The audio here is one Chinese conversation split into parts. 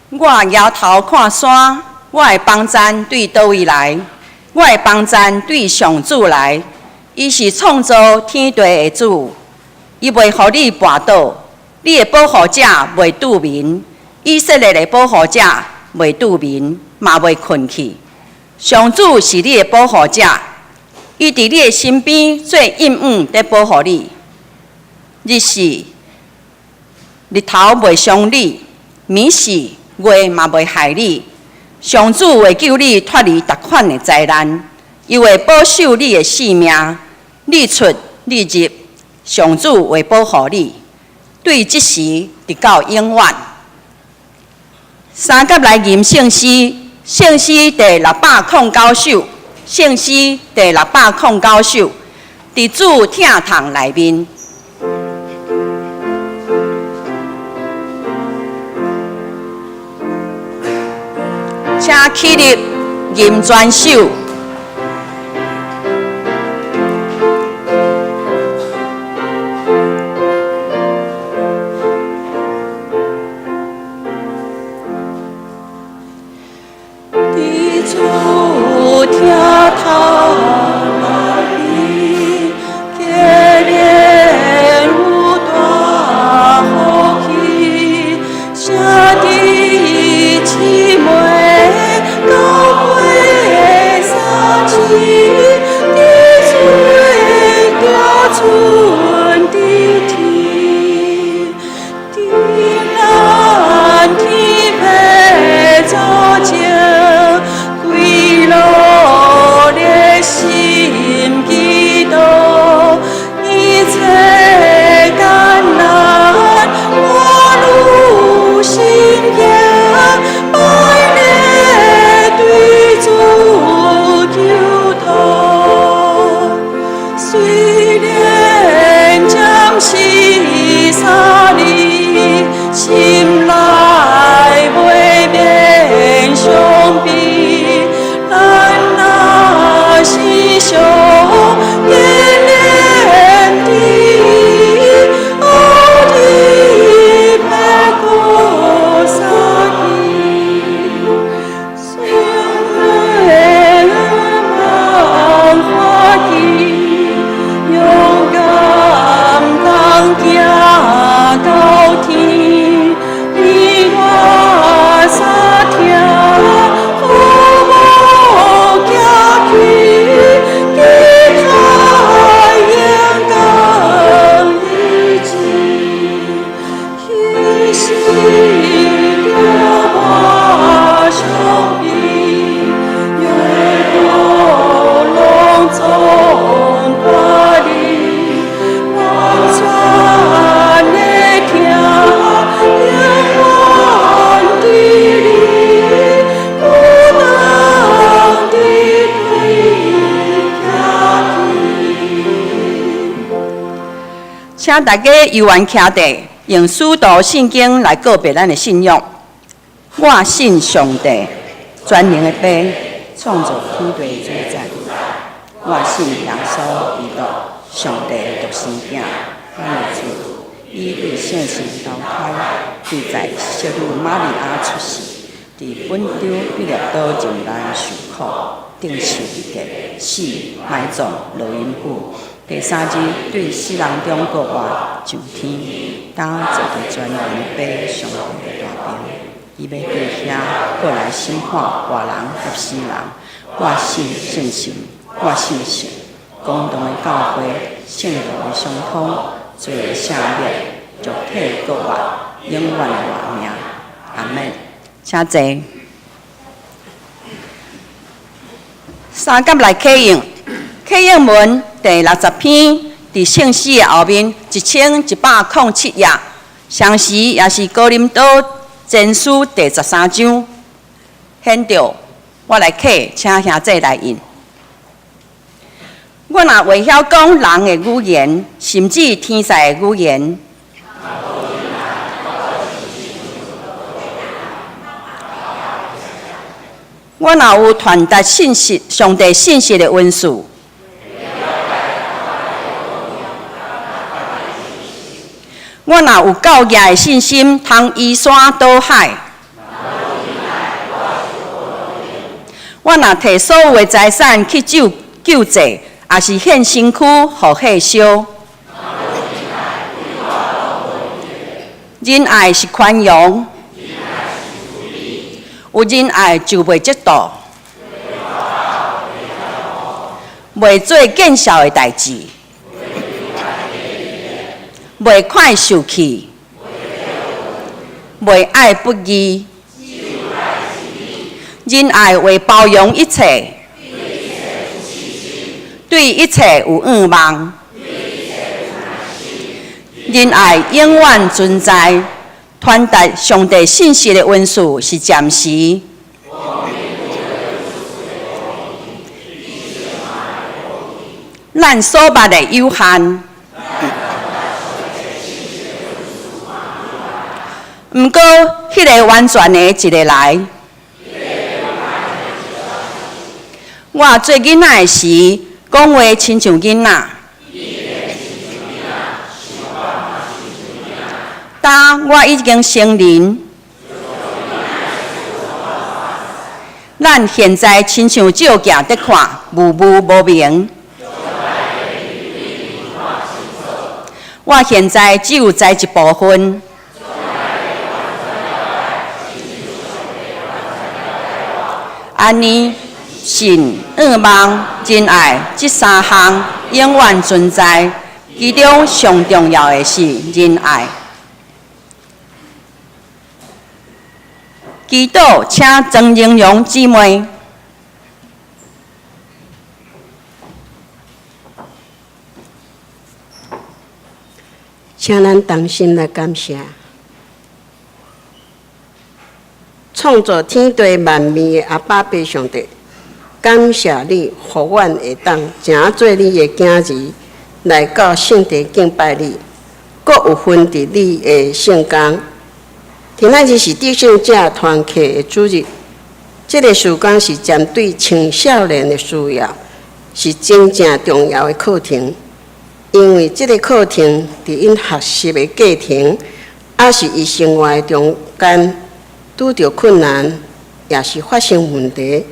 我摇头看山，我的帮赞对倒位来？我的帮赞对上主来。伊是创造天地的主，伊袂互你绊倒，你的保护者袂拄眠，以色列的保护者袂拄眠，嘛袂困去。上主是你的保护者，伊伫你的身边做阴影在保护你。日头袂伤你，暝时月嘛袂害你。上主会救你脱离逐款的灾难，伊会保守你的性命。你出你入，上主会保护你，对即时直到永远。三甲来吟圣诗，圣诗第609首，圣诗第609首，伫主听堂内面。请起立吟全首。请大家由原徛地，用使徒圣经来告别咱的信仰。我信上帝，全能的爸，创造天地主宰。我信耶稣基督，上帝独生子，咱的主，伊对圣神投胎，对在小女玛利亚出世，伫本州彼勒岛前来受苦，顶受地死，埋葬落阴府。第三日对死人中国活上天，当坐伫全能的爸上帝的大兵，伊要对遐过来审判活人甲死人。我信圣神，我信神，公堂的教会，圣道的相通，罪的赦免，肉体国活，永远的活命。阿门。请坐。三甲来启用，启用文第60篇，伫圣诗的后面1107页，详时也是哥林多前书第13章。显着，我来启，请兄弟来引。我若袂晓讲人的语言，甚至天使的语言，我若有传达信息、上帝信息的文字，我若有够硬的信心，通移山倒海，我若摕所有的财产去救济，也是献身躯互火烧。仁爱是宽容，有仁爱就袂嫉妒，袂做见笑的代志，袂快受气，袂爱不义。仁爱会包容一切，对一切有仰望。仁爱永远存在，传达上帝信息的温数是暂时。咱所捌的有限，毋过迄个完全的一个来。我做囡仔的时，讲话亲像囡仔。当我已经成人，咱现在亲像照镜在看，模糊无明。我现在只有知一部分。安尼，信、仰望、仁爱这三项永远存在，其中上重要的是仁爱。祈祷，请曾英荣姊妹。请咱同心来感谢，创造天地万物的阿爸爸上帝，感谢你，互阮会当正做你的囝儿，来到圣地敬拜你，阁有分伫你的圣工。今仔日是得胜者团契的主日，这个时间是针对青少年的需要，是真正重要的课程。因为这个课程伫因学习的过程，也是伊生活的中间拄着困难，也是发生问题，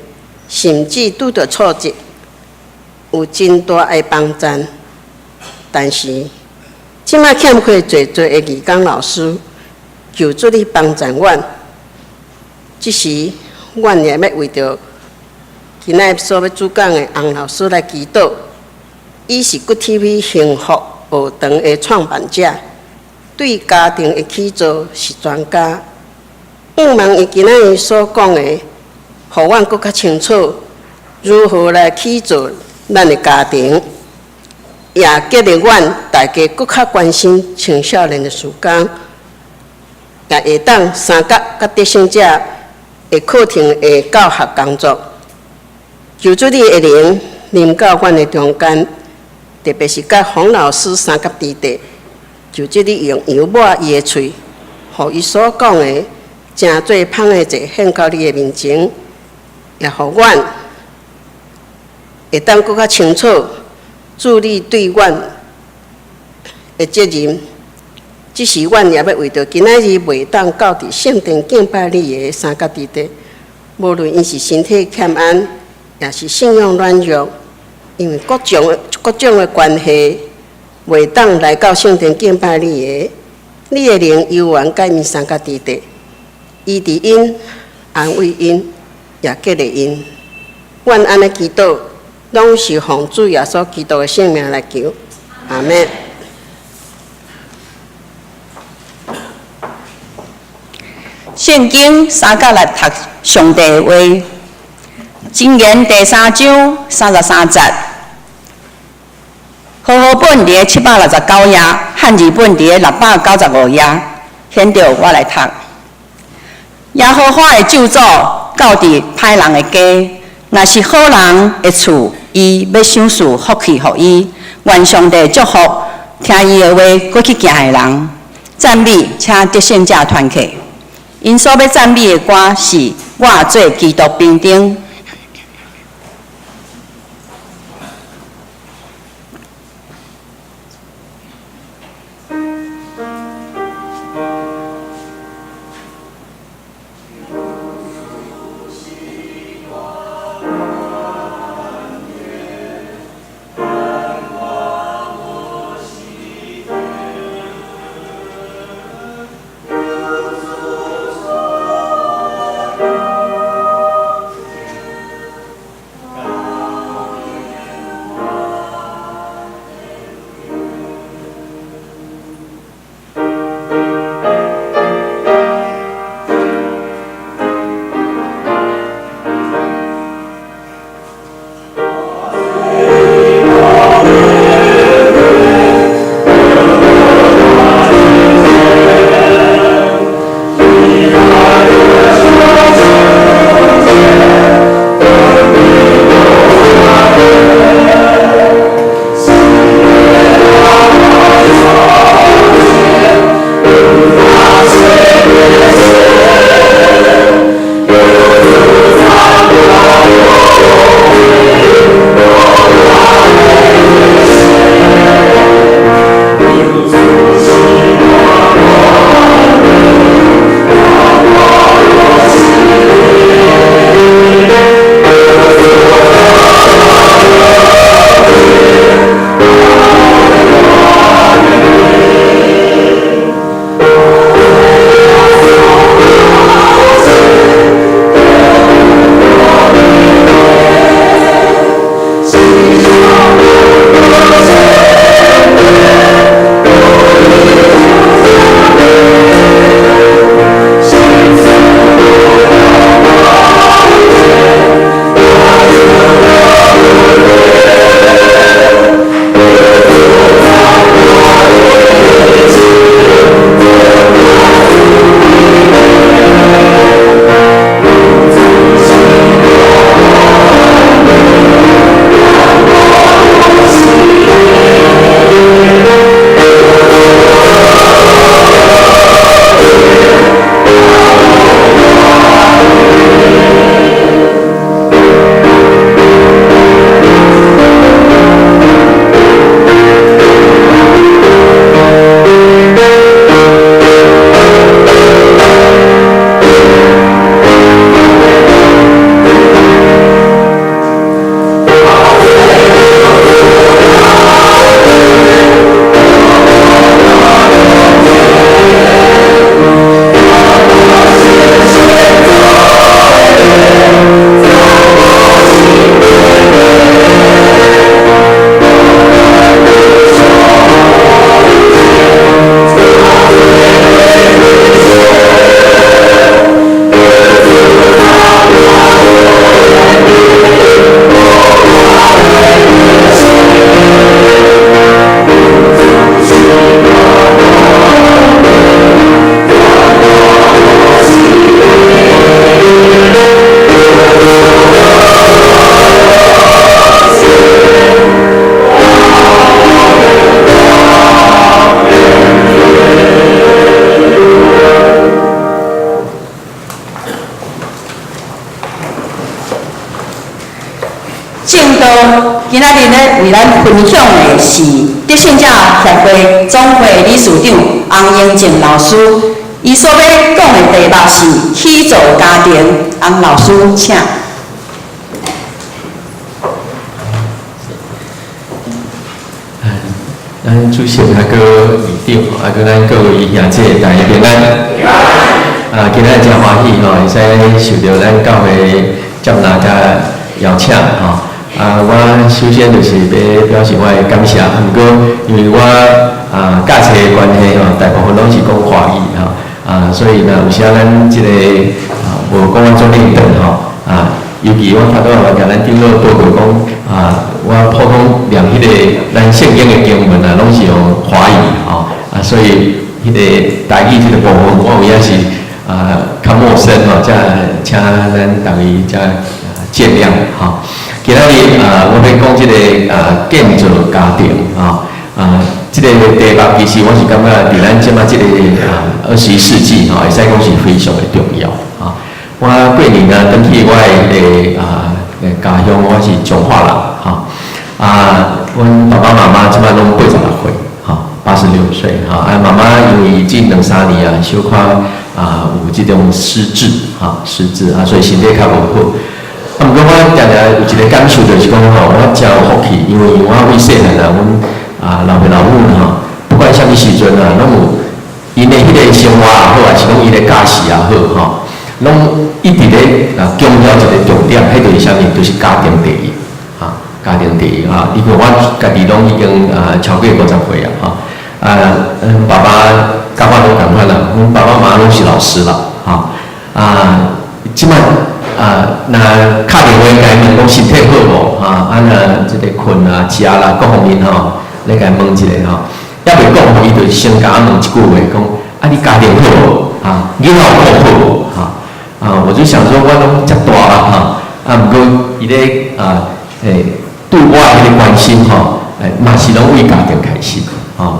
甚至拄着挫折，有真大的帮助。但是，即摆欠缺侪的义工老师。求助你帮助阮，即时阮也要为着今仔所要主讲的洪老师来祈祷。伊是 Good TV 幸福学堂的创办者，对家庭的起造是专家。盼望伊今仔日所讲的，互阮更较清楚如何来起造咱的家庭，也激励阮大家更较关心青少年的事工。也会当三甲甲得胜者的课程的教学工作，求主你的灵临到阮的中间，特别是甲洪老师三甲之地，求主你用油抹伊的喙，互伊所讲的真做芳的者献到你的面前，也互阮会当更较清楚主你对阮的责任。即时，阮也要为着今仔日袂当到伫圣殿敬拜你的三甲之地，无论因是身体欠安，也是信仰软弱，因为各种的关系，袂当来到圣殿敬拜你的，你的灵悠然改面三甲之地，医治因，安慰因，也激励因。阮安尼祈祷，拢是奉主耶稣基督的圣名来求，阿门。圣经三甲来读上帝的话，箴言第3章33节，和合本伫769页，汉字本伫695页。显着我来读。耶和华的咒诅到伫歹人的家，若是好人的厝，伊要赏赐福气予伊。愿上帝祝福听伊的话过去行的人。赞美，请得胜者团契。因所要赞美的歌是《我做基督兵丁》。正道今仔日咧为咱分享的是德信教协会总会理事长洪英静老师，伊所要讲的题目是起造家庭。洪老师，请。咱主席还个院长，还个咱各位兄姐大家平安。今日真欢喜吼，会使受到咱教会接纳甲邀请吼。我首先就是要表示我的感谢，毋过因为我教册的关系吼，大部分拢是讲华语吼，所以呢，有时咱即个无讲我做领导吼尤其我头拄我甲咱长老报告讲我普通念迄个咱圣经的经文拢是用华语吼所以迄个台语即个部分我有影是较陌生吼，则请咱逐位则见谅吼。今仔日我要讲即个建造家庭即个题目其实我是感觉伫咱即马即个21世纪会使讲是非常的重要我过年呢，登去我的家乡，我是彰化人阮爸爸妈妈即摆拢86岁86岁妈妈因为近2-3年小可有即种失智所以身体较无好。毋过我常常有一个感受，就是讲我真有福气，因为我为细汉阮老爸老母不管啥物时阵拢有因的迄个生活也好，还是讲伊的家事也好拢一直咧强调一个重点，迄就是啥物？就是家庭第一家庭第一因为我家己拢已经超过50岁爸爸甲我拢同款啦，阮爸爸妈妈拢是老师啦即摆若敲电话甲伊问讲身体好无即个困食啦各方面咧甲伊问一下还袂讲伊就先甲我问一句话讲你家庭好无囡仔有顾好无我就想说，我拢遮大啦毋过伊咧对我迄个关心嘛是拢为家庭开始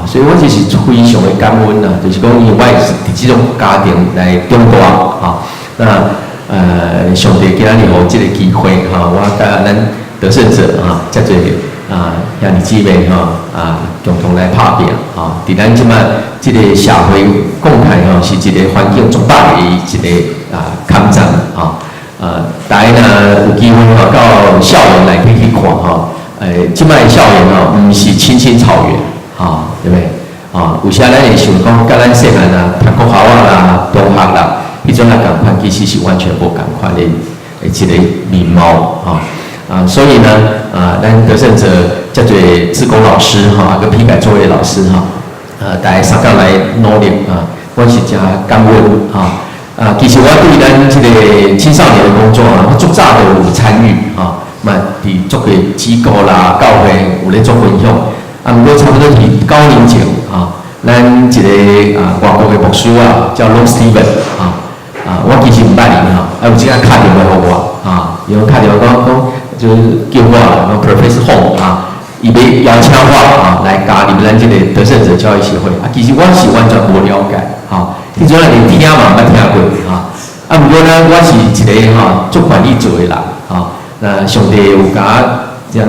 所以我就是非常的感恩就是讲因为我是伫即种家庭来长大上帝今仔日互即个机会我甲咱得胜者遮侪兄弟姊妹共同来拍拼伫咱即摆即个社会讲台是一个环境足大的一个抗战大家若有机会到校园来去看即摆校园毋是青青草原对不对有时咱会想讲，甲咱细汉读国校啦、中学啦，迄种共款，其实是完全无共款的一个面貌所以呢咱得胜者遮侪志工老师个批改作业老师大家三工来努力我是真感恩其实我对咱这个青少年的工作我足早就有参与伫足个机构啦、教会有咧做分享毋过差不多是9年前咱一个外国的牧师叫 Long Steven 我其实毋捌伊有一下打电话互我伊讲打电话讲就是叫我Professor Hong 伊要邀请我来加入咱这个得胜者教育协会其实我是完全无了解迄阵连听嘛毋捌听过毋过呢我是一个做管理做的人那上帝有甲这样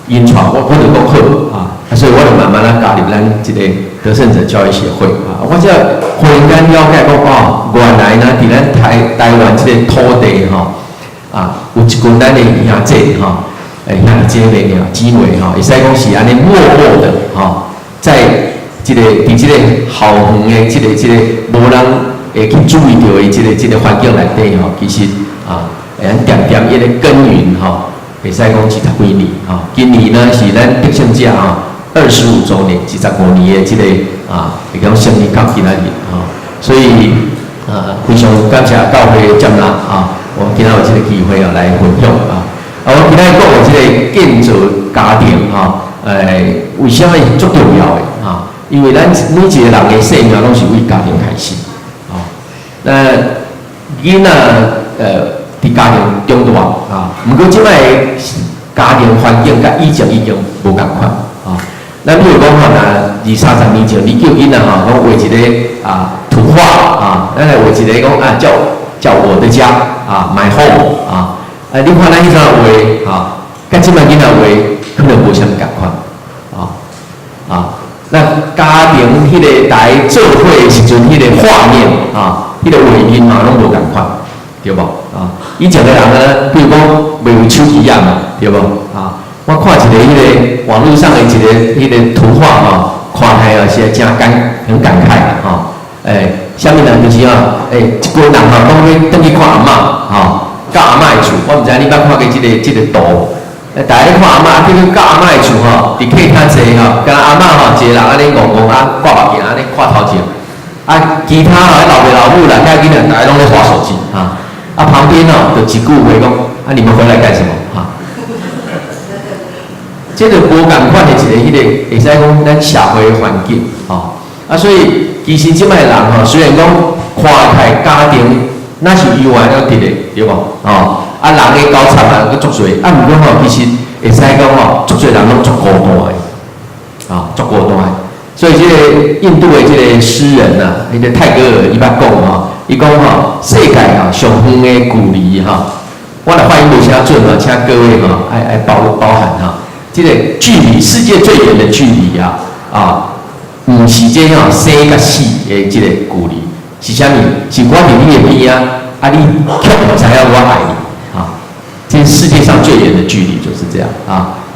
引传我就讲好所以我就慢慢加入咱这个得胜者教育协会我才忽然间了解讲原来呢伫咱台湾这个土地有一群咱的兄姐兄弟姐妹会使讲是安尼默默的在这个伫这个校园的这个无人会去注意到的这个环境内底其实会点点一个耕耘会使讲是10几年今年呢是咱得胜者25周年，25年的这个会讲胜利到今仔日所以非常感谢教会的接纳我今仔有这个机会来分享我今仔讲的这个建造家庭为什么是足重要的因为咱每一个人的生命拢是为家庭开始那囡仔伫家庭中大毋过即摆家庭环境甲以前已经无共款咱比如讲20-30年前，你叫囡仔讲画一个图画咱来画一个讲叫我的家my home你看咱迄阵画甲即摆囡仔话可能无啥物共款，那家庭迄个来做伙的时阵，迄个画面迄个画面拢无共款，对无以前的人呢，比如讲袂有手机啊嘛，对无我看一个迄个网络上的一个迄个图画看起来是真很感慨啥物人就是一群人讲要转去看阿嬷到阿嬷的厝，我毋知你捌看过即个图。大家咧看阿嬷，去到阿嬷的厝伫客厅坐敢阿嬷一个人安尼戆挂目镜安尼看头前，其他老爸老母啦，遐囡仔大家拢咧滑手机旁边就一句话讲你们回来干什么这个无共款的一个会使讲咱社会的环境所以其实即摆人虽然讲看起家庭那是有爱了伫咧，对无人的高产佫足侪，毋过其实会使讲足侪人拢足孤单的，足孤单的。所以即个印度的即个诗人迄个泰戈尔伊捌讲伊讲世界上远的距离我来发音无啥准请各位爱包含即个距离，世界最远的距离毋是这生甲死的即个距离，是啥物？是我伫你的边你却毋知影我爱你。这世界上最远的距离就是这样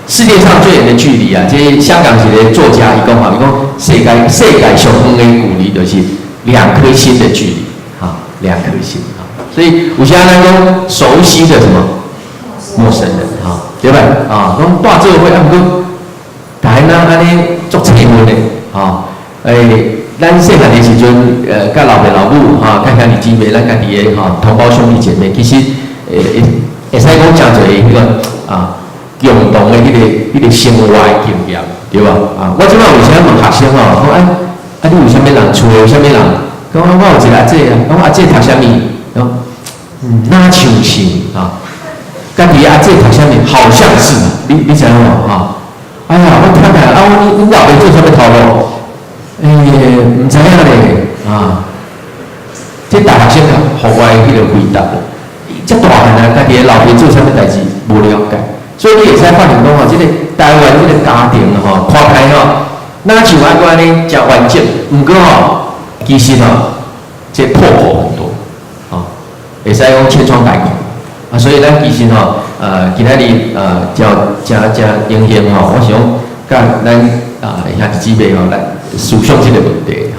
世界上最远的距离这香港一个作家伊讲世界上远的距离就是2颗星的距离2颗星所以有些咱讲熟悉的什么陌生人对吧讲大做伙毋过大家安尼足亲密的咱细汉的时阵甲老爸老母甲兄弟姊妹咱家己的同胞兄弟姐妹其实会使讲真侪迄个共同的迄个生活的经验，对吧？我即摆有时问学生讲你有啥物人？厝有啥物人？讲我有一个阿姐讲阿姐读啥物？讲哪像是家己阿姐读啥物？好像是你知影无哎呀，我听起你老爸做啥物头路？毋知影咧这大学生互我的迄个回答。遮大汉家己的老爸做啥物代志无了解，所以你会使发现讲即个台湾即个家庭看起哪像安尼真完整，毋过其实这破口很多会使讲千疮百孔所以咱其实今仔日真荣幸我想甲咱兄弟姊妹来思想即个问题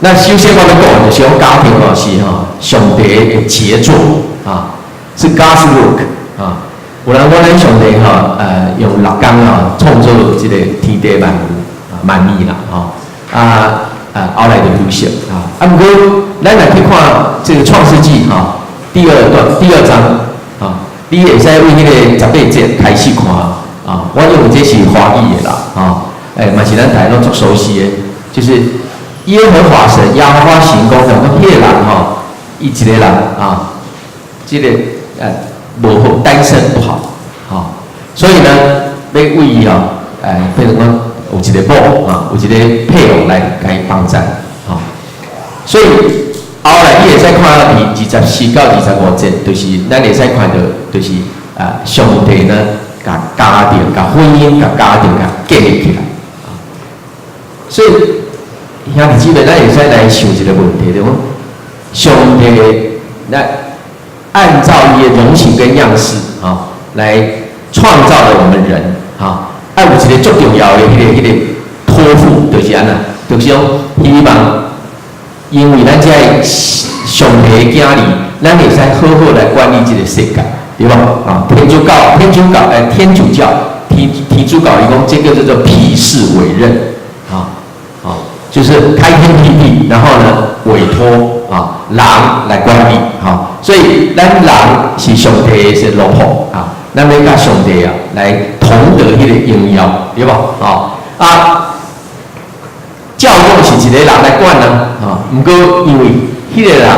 那首先我们讲就是讲家庭是上帝的杰作是 God's work 有人讲咱上帝用6工创造这个天地万物万物啦后来就休息不过咱来去看这个创世纪第2章你会使为迄个18节开始看我认为这是华语的啦嘛是咱大家拢足熟悉的，就是耶和华神亚哈花行公讲迄个人伊一个人这个无好单身不好所以呢要为伊比如讲有一个某有一个配偶来甲伊帮衬所以后来你会使看到第24到25节，就是咱会使看到，就是上帝呢，甲家庭、甲婚姻、甲家庭、甲建立起来所以兄弟姊妹，咱会使来想一个问题，就讲上帝按照伊的容形跟样式来创造了我们人有一个最重要的迄个托付，就是安那，就是讲希望。因为咱这上帝的囝儿，咱会使好好来管理这个世界，对吧？天主教，天主教伊讲这个叫做批示委任，就是开天辟地，然后呢委托人来管理，所以咱人是上帝的老婆咱要甲上帝来同得迄个荣耀，对吧？教养是一个人来管不过因为迄个人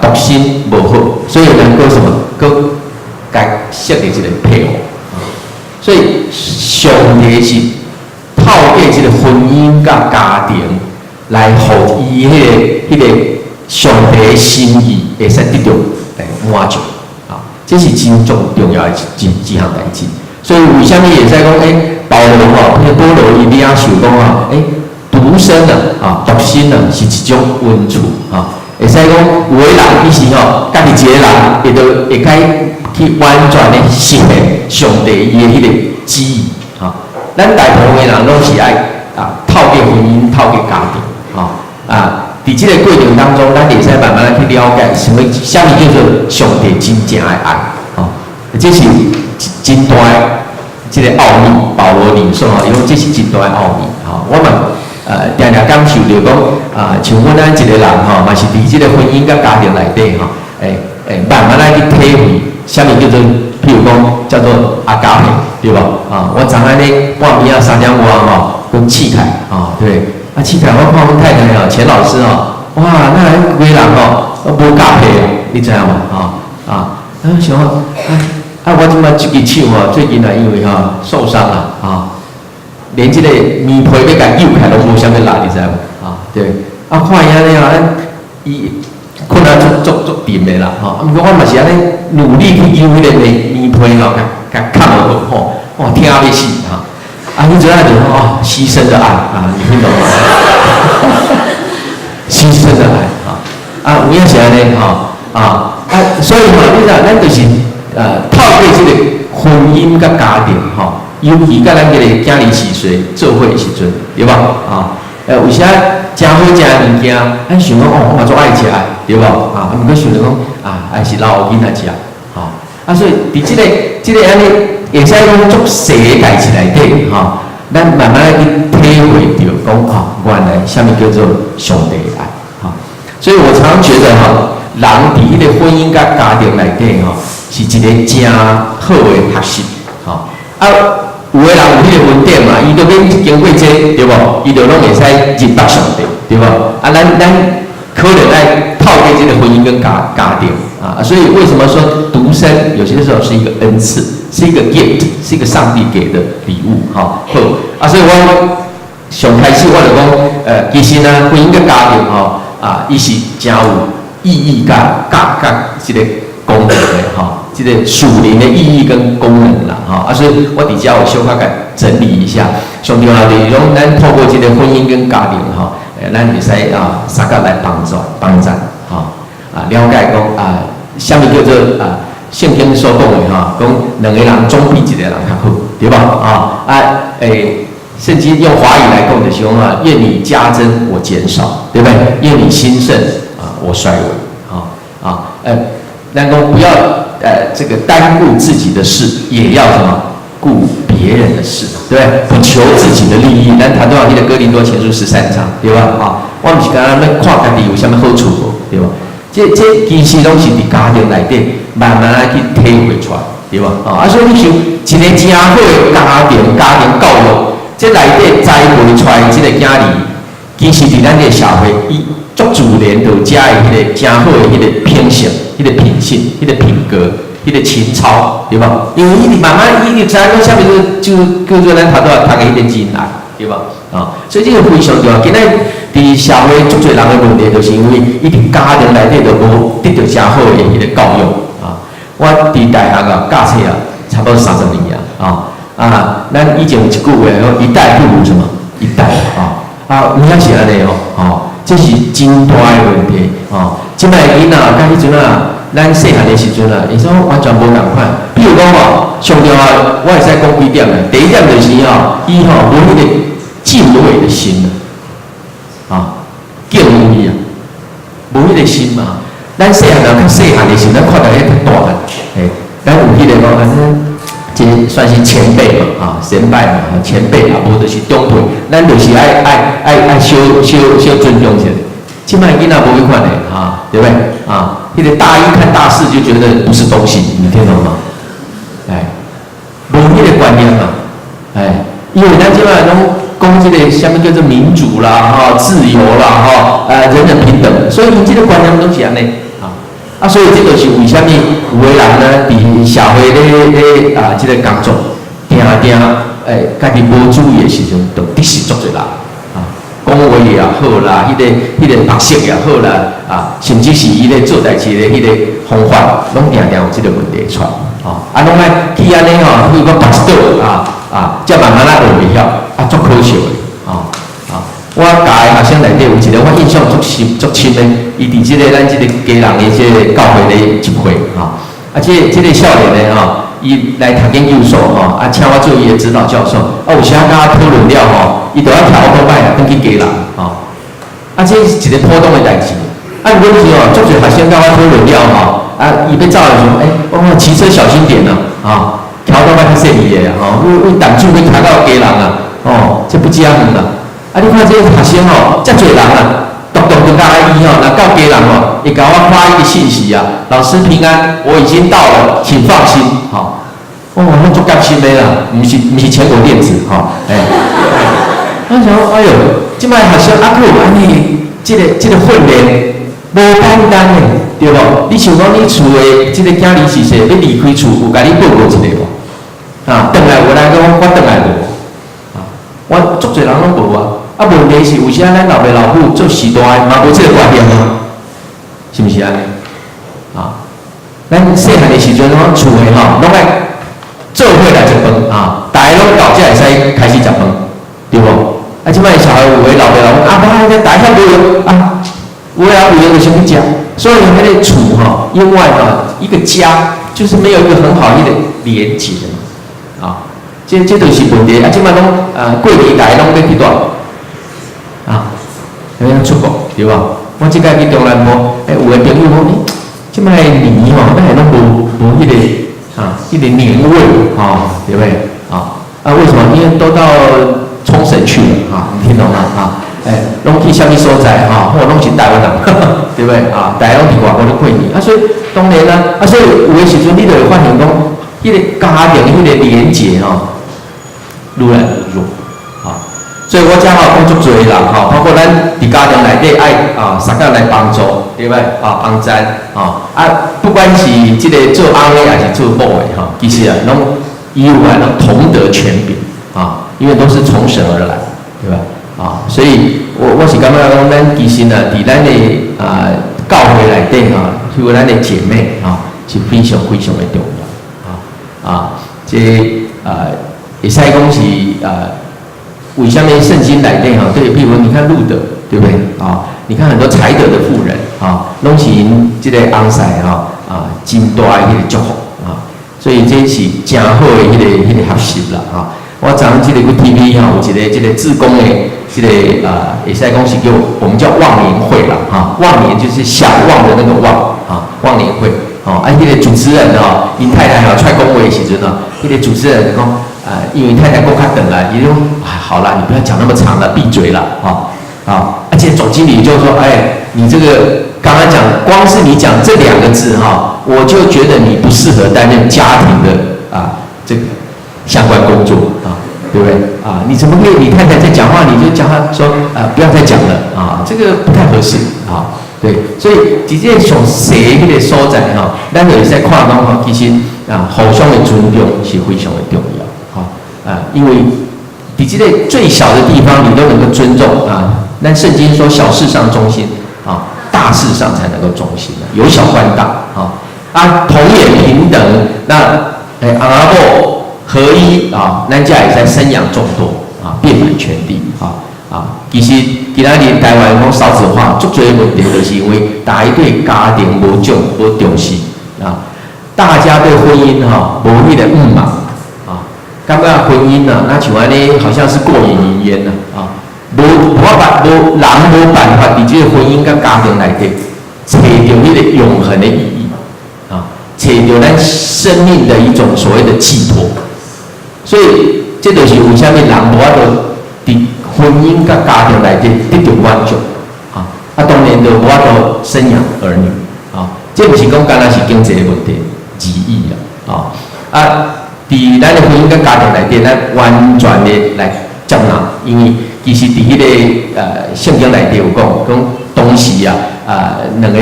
独身无好，所以能够什么？搁该设立一个配偶所以上帝是透过这个婚姻甲家庭来互伊迄个上帝的心意会使得到满足啊，这是真重要的一项代志。所以为什么会使讲保罗吼，迄保罗伊领受讲独身独身是一种恩赐会使讲有的人伊是家己一个人，会该去完全的实现上帝伊的迄个旨意咱大部分的人拢是爱透过婚姻、透过家庭伫即个过程当中，咱会使慢慢去了解什么叫做上帝真正的爱这是真大的即个奥秘。保罗领受伊讲这是真大的奥秘我嘛常常感受着讲像阮咱一个人嘛是伫即个婚姻甲家庭内底慢慢来去体会什么叫做，譬如讲叫做阿加佩，对吧？我昨下咧半暝3点外跟气凯对，气凯我看阮太太钱老师哇，那有个人无加佩你知影无然后想我即摆一只手最近因为受伤了连即个面皮要甲扭开拢无啥物力，你知影无对，看伊安尼咱伊。困难足甜的啦，毋过我嘛是安尼努力去扭迄个面皮甲卡落去哇，疼要死你知影就牺牲的爱你听懂吗？牺牲的爱有影是安尼所以你知咱就是透过即个婚姻甲家庭尤其甲咱即个囝儿4岁做伙的时阵，对吧？为啥真好食的物件，咱想讲我嘛足爱食的，对无毋过想着讲还是留囡仔食所以伫即个安尼，会使讲足细的代志内底咱慢慢去体会着讲原来什么叫做上帝的爱所以我常常觉得人伫迄个婚姻甲家庭内底是一个真好的学习有的人有迄个问题嘛，伊就免经过这对无？伊就拢会使认识上帝，对无？咱可能爱透过这个婚姻跟家庭所以为什么说独身有些时候是一个恩赐，是一个 gift， 是一个上帝给的礼物好所以我上开始我就讲其实呢，婚姻跟家庭伊是真有意义甲这个功能的这个属灵的意义跟功能啦所以我底下有小可整理一下，上重要的就是咱透过这个婚姻跟家庭咱会使三个来帮助了解讲什么叫做圣经所讲的讲两个人总比一个人较好，对吧？圣经用华语来讲就是讲愿你加增，我减少，对不对？愿你兴盛我衰微咱讲不要这个单顾自己的事，也要什么顾别人的事，对不对？不求自己的利益。咱谈到迄个哥林多前书13章，对吧？我毋是讲咱要看家己有啥物好处无，对吧？这其实拢是伫家庭内底慢慢去体会出来，对吧？所以你想一个真好的家庭教育，这内底栽培出来这个囝儿，其实伫咱这个社会，伊足自然就加的迄个真好的迄个品性、迄个品性、迄个品格、迄个情操，对吧？因为伊慢慢伊就知影讲啥物就叫做咱读的迄个真爱，对吧？所以这个非常重要。今仔伫社会足侪人的问题，就是因为伊伫家庭内底就无得到真好的迄个教育我伫大学教册差不多30年咱以前有一句话讲，一代不如什么一代有影是安尼这是真大的问题即摆囡仔甲迄阵咱细汉的时阵会说完全无共款。比如讲上重要，我会使讲几点第一点就是伊无迄个敬畏的心敬畏无迄个心嘛。咱细汉较细汉的时候，咱看到迄个大汉，咱有迄个讲这算是前辈嘛前辈嘛，前辈无就是长辈，咱就是爱小尊重一下。即摆囡仔无迄款的对不对迄个大一看大四就觉得不是东西，你听懂吗？无迄个观念嘛，因为咱即摆拢讲这个什么叫做民主啦自由啦人人平等，所以因这个观念拢是安尼所以这就是为什么有的人呢，伫社会咧这个工作，定家己无注意的时阵，就得失足侪人讲讲话也好啦，迄个目色也好啦，啊，甚至是伊咧做代志咧迄个方法，拢定定有即个问题出，啊，拢爱去安尼吼，去个巴士岛才慢慢学袂晓，足可笑的，我教的学生内底有一个我印象足深的，伊伫即个咱即个家人的即个教会咧集会，即个少年的伊来读研究所请我做伊的指导教授，有时甲我讨论了伊就要跳奥多摆来转去家人，这是一个普通的代志。阮是足侪学生甲我讨论了伊要走的时候，我骑车小心点跳奥多摆较细腻的为挡住要开到家人这不加远啦。你看这个学生遮侪人动就甲伊若到家人会甲我发一个信息老师平安，我已经到了，请放心我足甘心的啦，不是全国电子我想说，哎呦，即摆学生还有安尼，这个训练无简单的，对无？你想讲你厝的这个囝儿是说要离开厝，有甲你报告一下无？转来有人讲我转来无？我足侪人拢无问题是有时咱老爸老母做时代嘛无这个观念是毋是安尼？咱细汉的时阵，咱厝的拢爱做伙来食饭大家拢到才会使开始食饭，对无？即摆小孩有的老爸老母爸大家无闲无闲就先去食，所以迄个厝因为一个家就是没有一个很好的连结这就是问题即摆拢过年大家拢要去倒要出国对吧？我即摆去中南部，有的朋友讲即摆年咱还拢无迄个迄个年味对不对为什么？因为都到冲绳去了你听懂吗？拢去什么所在或拢是台湾人，对不对大家拢伫外国咧过年所以当然啦所以有的时阵你就会发现讲，迄个家庭迄个连结愈来愈弱所以我遮讲足侪人包括咱伫家庭内底爱三个来帮助，对不对帮赞不管是即个做阿妹还是做某的其实拢以有来同得权柄因为都是从神而来，对吧所以我是感觉讲咱其实伫咱的教会内底譬如咱的姐妹是非常非常的重要这会使讲是为什么圣经内底对，譬如你看路德，对不对你看很多才德的妇人拢是因这个翁婿真大的迄个祝福所以这是真好的迄个学习啦我昨天这个 TV 有一个这个志工的这个会使讲是叫我们叫忘年会啦忘年就是想忘的那个忘忘年会迄个主持人因太太出来讲话的时阵迄个主持人就讲因为太太讲较长啦，伊就好啦，你不要讲那么长了，闭嘴啦而且总经理就说你这个刚刚讲，光是你讲这2个字我就觉得你不适合担任家庭的这个相关工作对不对你怎么可以？你太太在讲话，你就叫她说不要再讲了这个不太合适对，所以直接上细迄个所在咱就会使看讲其实互相的尊重是非常的重要因为伫这个最小的地方你都能够尊重但圣经说小事上忠心大事上才能够忠心有小关大同也平等，那阿婆合一咱家也在生养众多遍满全地其实今仔日台湾讲少子化，足侪问题就是因为大家对家庭无重视大家对婚姻无迄个嘛感觉婚姻那像安尼好像是过眼云烟无人无办法伫这个婚姻甲家庭内底找到迄个永恒的意义找到咱生命的一种所谓的寄托，所以这就是为什么人无法度伫婚姻甲家庭内底得到满足当然就无法度生养儿女这不是讲单单是经济的问题而已伫咱的婚姻甲家庭内底，咱完全的来接纳，因为其实伫迄个圣经内底有讲当时2个翁仔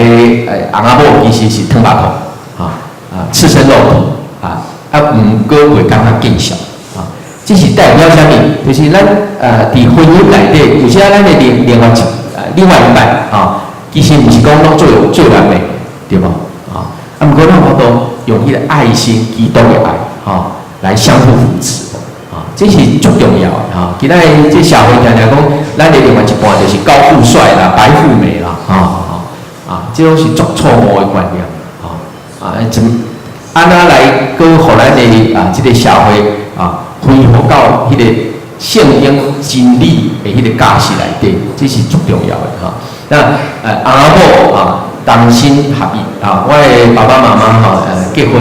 某其实是汤巴头赤身露体毋过袂感觉见笑这是代表啥物？就是咱伫婚姻内底，有些咱的另外一半啊，其实毋是讲拢做人的，对无？啊，毋过咱好多用迄个爱心、基督的爱，来相互扶持，这是最重要的哈。今仔这社会常常讲，咱的另外一半就是高富帅啦、白富美啦，这拢是足错误的观念，怎安怎来搁互咱的这个社会恢复到迄个圣经真理的迄个价值内底，这是最重要的哈。那翁仔某同心合意我的爸爸妈妈结婚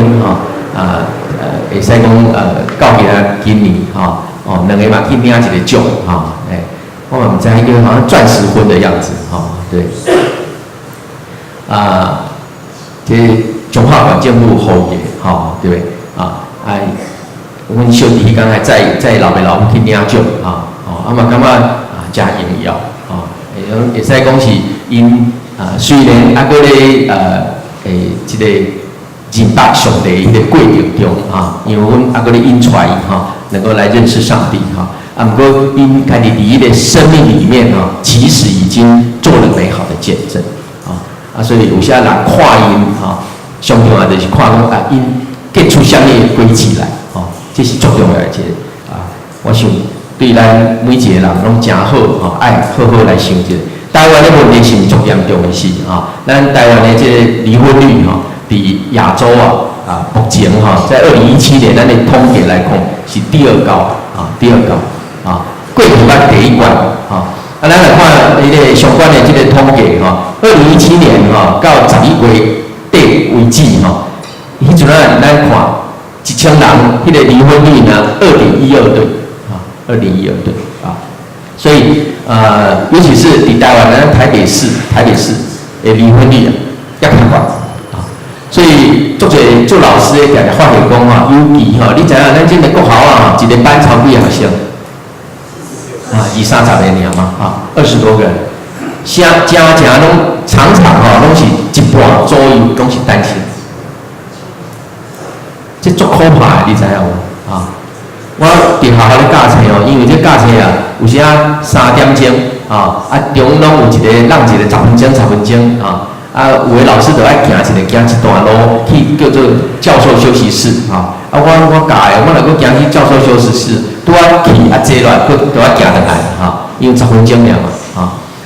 会使讲到今年两个嘛去领一个奖我嘛唔知一个好像钻石婚的样子对这中华管建部后爷对不对阮小弟刚才在老爸老母去领奖嘛感觉真荣耀会使讲是因虽然搁咧即个认识上帝迄个过程中因为阮搁咧引出来能够来认识上帝毋过因家己伫迄个生命里面其实已经做了美好的见证所以有些人看因上重要就是看讲因结出啥物轨迹来这是最重要的一个我想对咱每一个人拢真好爱好好来想一下。台湾的问题是足严重的事咱台湾的这个离婚率伫亚洲目前在2017年咱的统计来讲是第二高过去捌第一关咱来看迄个相关的这个统计2017年到11月底为止迄阵咱看1000人迄个离婚率呢2.12对2.12对所以尤其是伫台湾咱台北市的离婚率也较高所以做老师的常常发现讲尤其你知影咱这个国校一个班超几个学生20-30个尔嘛20多个人，家拢常拢是一半左右拢是单亲，这足可怕的，你知影无我伫学校咧教册因为这教册有时3点钟中拢有一个让一个10分钟有的老师就爱行一段路去叫做教授休息室我教的，我若搁行去教授休息室，拄去坐落搁就要行倒来因为10分钟尔嘛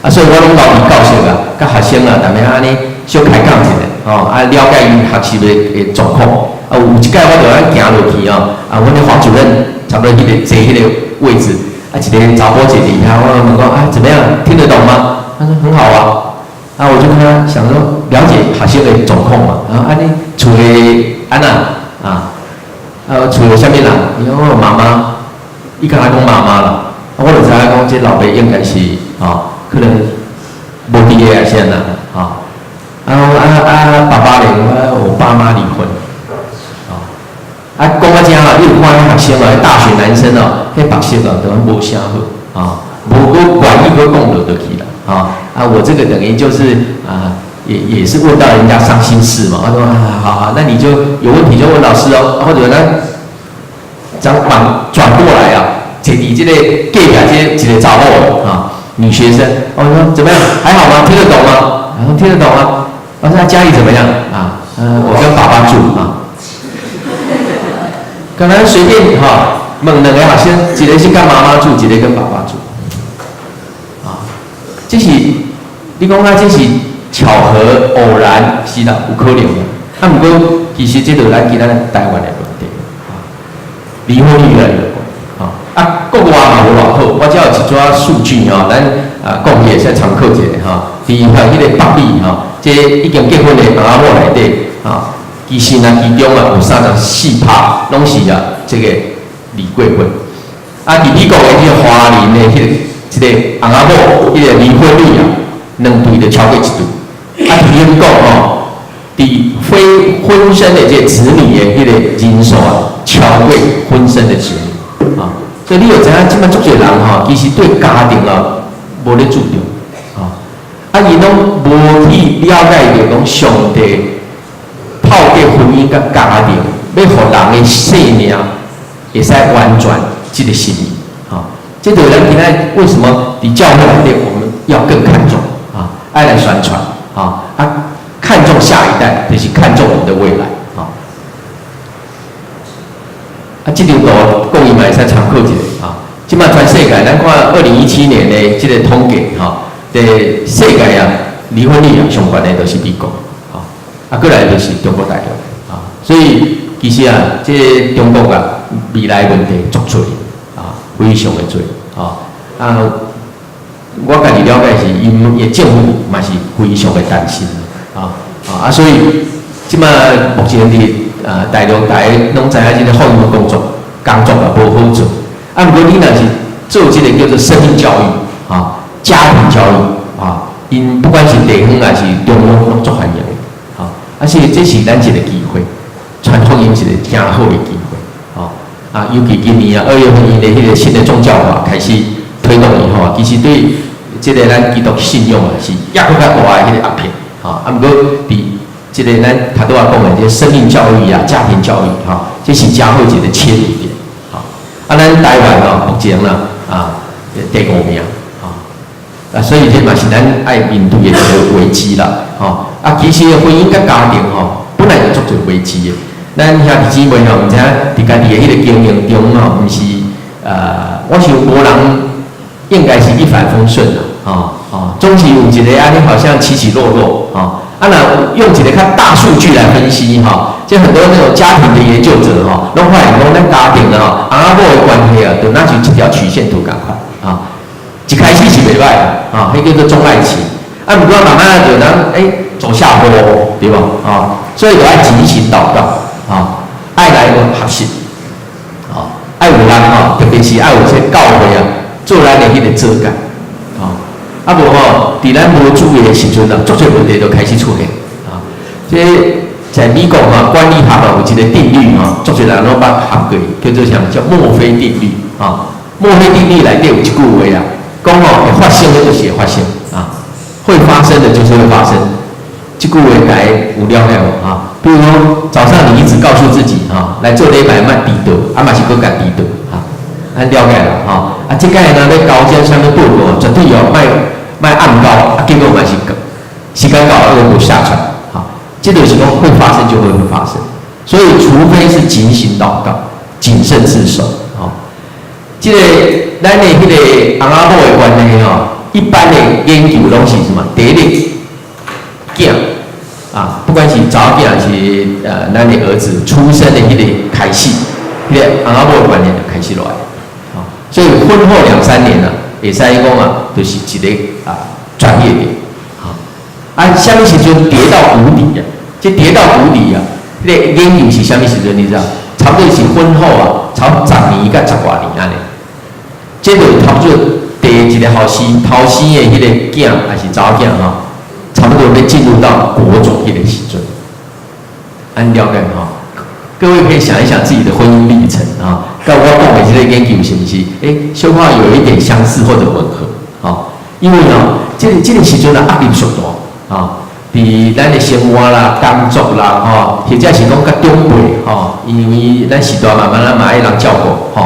所以我拢留伊教授甲学生逐个安尼小开讲一下了解因学习的状况有一摆我就爱行落去阮的黄主任差不多坐迄个位置一个查甫姐弟我问讲怎么样听得懂吗？他说很好我就跟他想说了解学生的状况嘛，然后你厝里安那厝有啥物人？因为我妈妈，伊甲我讲妈妈啦，我就知影讲这老爸应该是可能无毕业先啦然后爸爸咧，我爸妈离婚讲到这你有看学生大学男生迄目色都无啥好无个管伊个讲就去啦我这个等于就是也是问到人家伤心事嘛。他说好，那你就有问题就问老师或者转过来坐你这个隔壁这一个查某女学生，我说怎么样？还好吗？听得懂吗？然后听得懂啊。我说他家里怎么样我跟爸爸住可能随便问两个学生，一个是跟妈妈住，一个跟爸爸住这是你讲这是巧合偶然是啦，有可能的不过其实这就咱台湾的问题离婚率越来越高国外嘛无偌好，我只有一组数据咱讲也是参考一下伫迄个北美这已经结婚的翁仔某内底其实其中有34%拢是这个离过婚伫美国的这个华人的这个翁仔某迄个离婚率2对就超过1对伫英国伫非婚生的这子女的迄个人数超过婚生的子女所以你有知影，即摆足侪人其实对家庭无咧注重伊拢无去了解着讲上帝透过婚姻甲家庭，要互人的生命会使完全这个心意啊。这个人今天为什么你教会里面我们要更看重啊，爱来宣传啊，看重下一代，就是看重我们的未来啊。这条路讲伊嘛会使参考一下啊。即摆全世界，咱看2017年的这个统计哈，在世界啊离婚率啊上悬的都是美国啊，过来就是中国大陆啊。所以其实啊，这中国啊未来问题足多啊，非常的多啊。我家己了解是，因的政府嘛是非常的担心所以即摆目前伫大陆大家拢知影即个福音工作啊无好做。不过你若是做这个叫做生命教育家庭教育因不管是地方还是中央拢足欢迎的所以这是咱一个机会，传福音一个真好的机会尤其今年2月份因的迄个新的宗教法开始推动以后其实对这个咱基督信仰是也搁较大的迄个压迫不过伫这个咱头拄仔讲的这生命教育家庭教育这是真好一个切入点咱台湾目前第5名所以这嘛是咱爱面对的一个危机啦其实婚姻甲家庭本来就足侪危机的。咱兄弟姊妹毋知影伫家己的迄个经营中毋是我想无人应该是一帆风顺啦总是有一个安尼好像起起落落若用一个较大数据来分析就很多那种家庭的研究者拢发现讲咱家庭翁仔某的关系就那是一条曲线图共款一开始是袂歹迄叫做钟爱情不过慢慢就人走下坡对无所以就爱警醒祷告爱来个学习爱有人特别是爱有这教会做咱的迄个遮盖无伫咱无注意的时阵足侪问题就开始出现这在美国管理学有一个定律足侪人拢捌学过，叫做叫墨菲定律墨菲定律内底有一句话讲会发生的就是会发生会发生的就是会发生。这句话大家有了解无比如说早上你一直告诉自己来做礼拜莫迟到嘛是搁甲迟到咱了解啦这个人要交这啥物报告，绝对莫暗交结果嘛是时间到了又下传这就是说会发生就会发生，所以除非是警醒祷告、谨慎自守这个咱的迄个翁仔某的关系一般的研究拢是什么？第一个囝不管是查某囝是咱的儿子出生的迄个开始，迄个翁仔某的观念就开始落来所以婚后2-3年会使讲就是一个专业点什么时阵跌到谷底这跌到谷底迄个研究是什么时阵？你知道？差不多是婚后差不多10年到10多年安尼。这就差不多第一个头生的迄个囝还是查某囝差不多要进入到国中迄个时阵。按了解各位可以想一想自己的婚姻历程跟我讲的这个研究是不是？小可有一点相似或者吻合因为这个时阵压力足大伫咱的生活啦、工作啦或者是讲较长辈因为咱时代慢慢嘛爱人照顾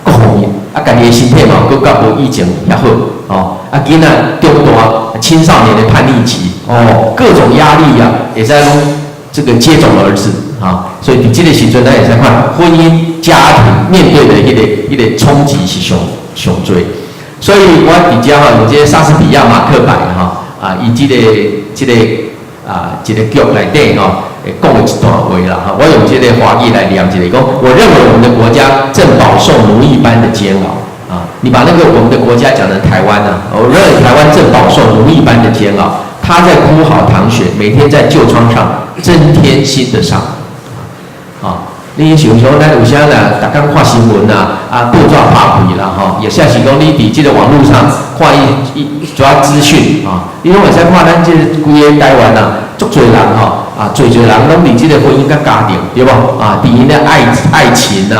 各方面家己的身体嘛佫较无以前遐好囡仔长大青少年的叛逆期各种压力会使讲这个接踵而至所以伫这个时阵咱会使看婚姻家庭面对的迄个冲击是上多。所以我伫遮有这个莎士比亚马克牌伊一个剧内底讲了一段话啦我用这个华语来念一个讲，我认为我们的国家正饱受奴役般的煎熬你把那个我们的国家讲成台湾我认为台湾正饱受奴役般的煎熬，他在哭嚎淌血，每天在旧创上增添新的伤你想想，咱有时啊，逐天看新闻报纸拍开啦也像是讲你伫这个网络上看一抓资讯你拢会使看咱这规个台湾足侪人侪人拢伫这个婚姻甲家庭对无伫因的爱情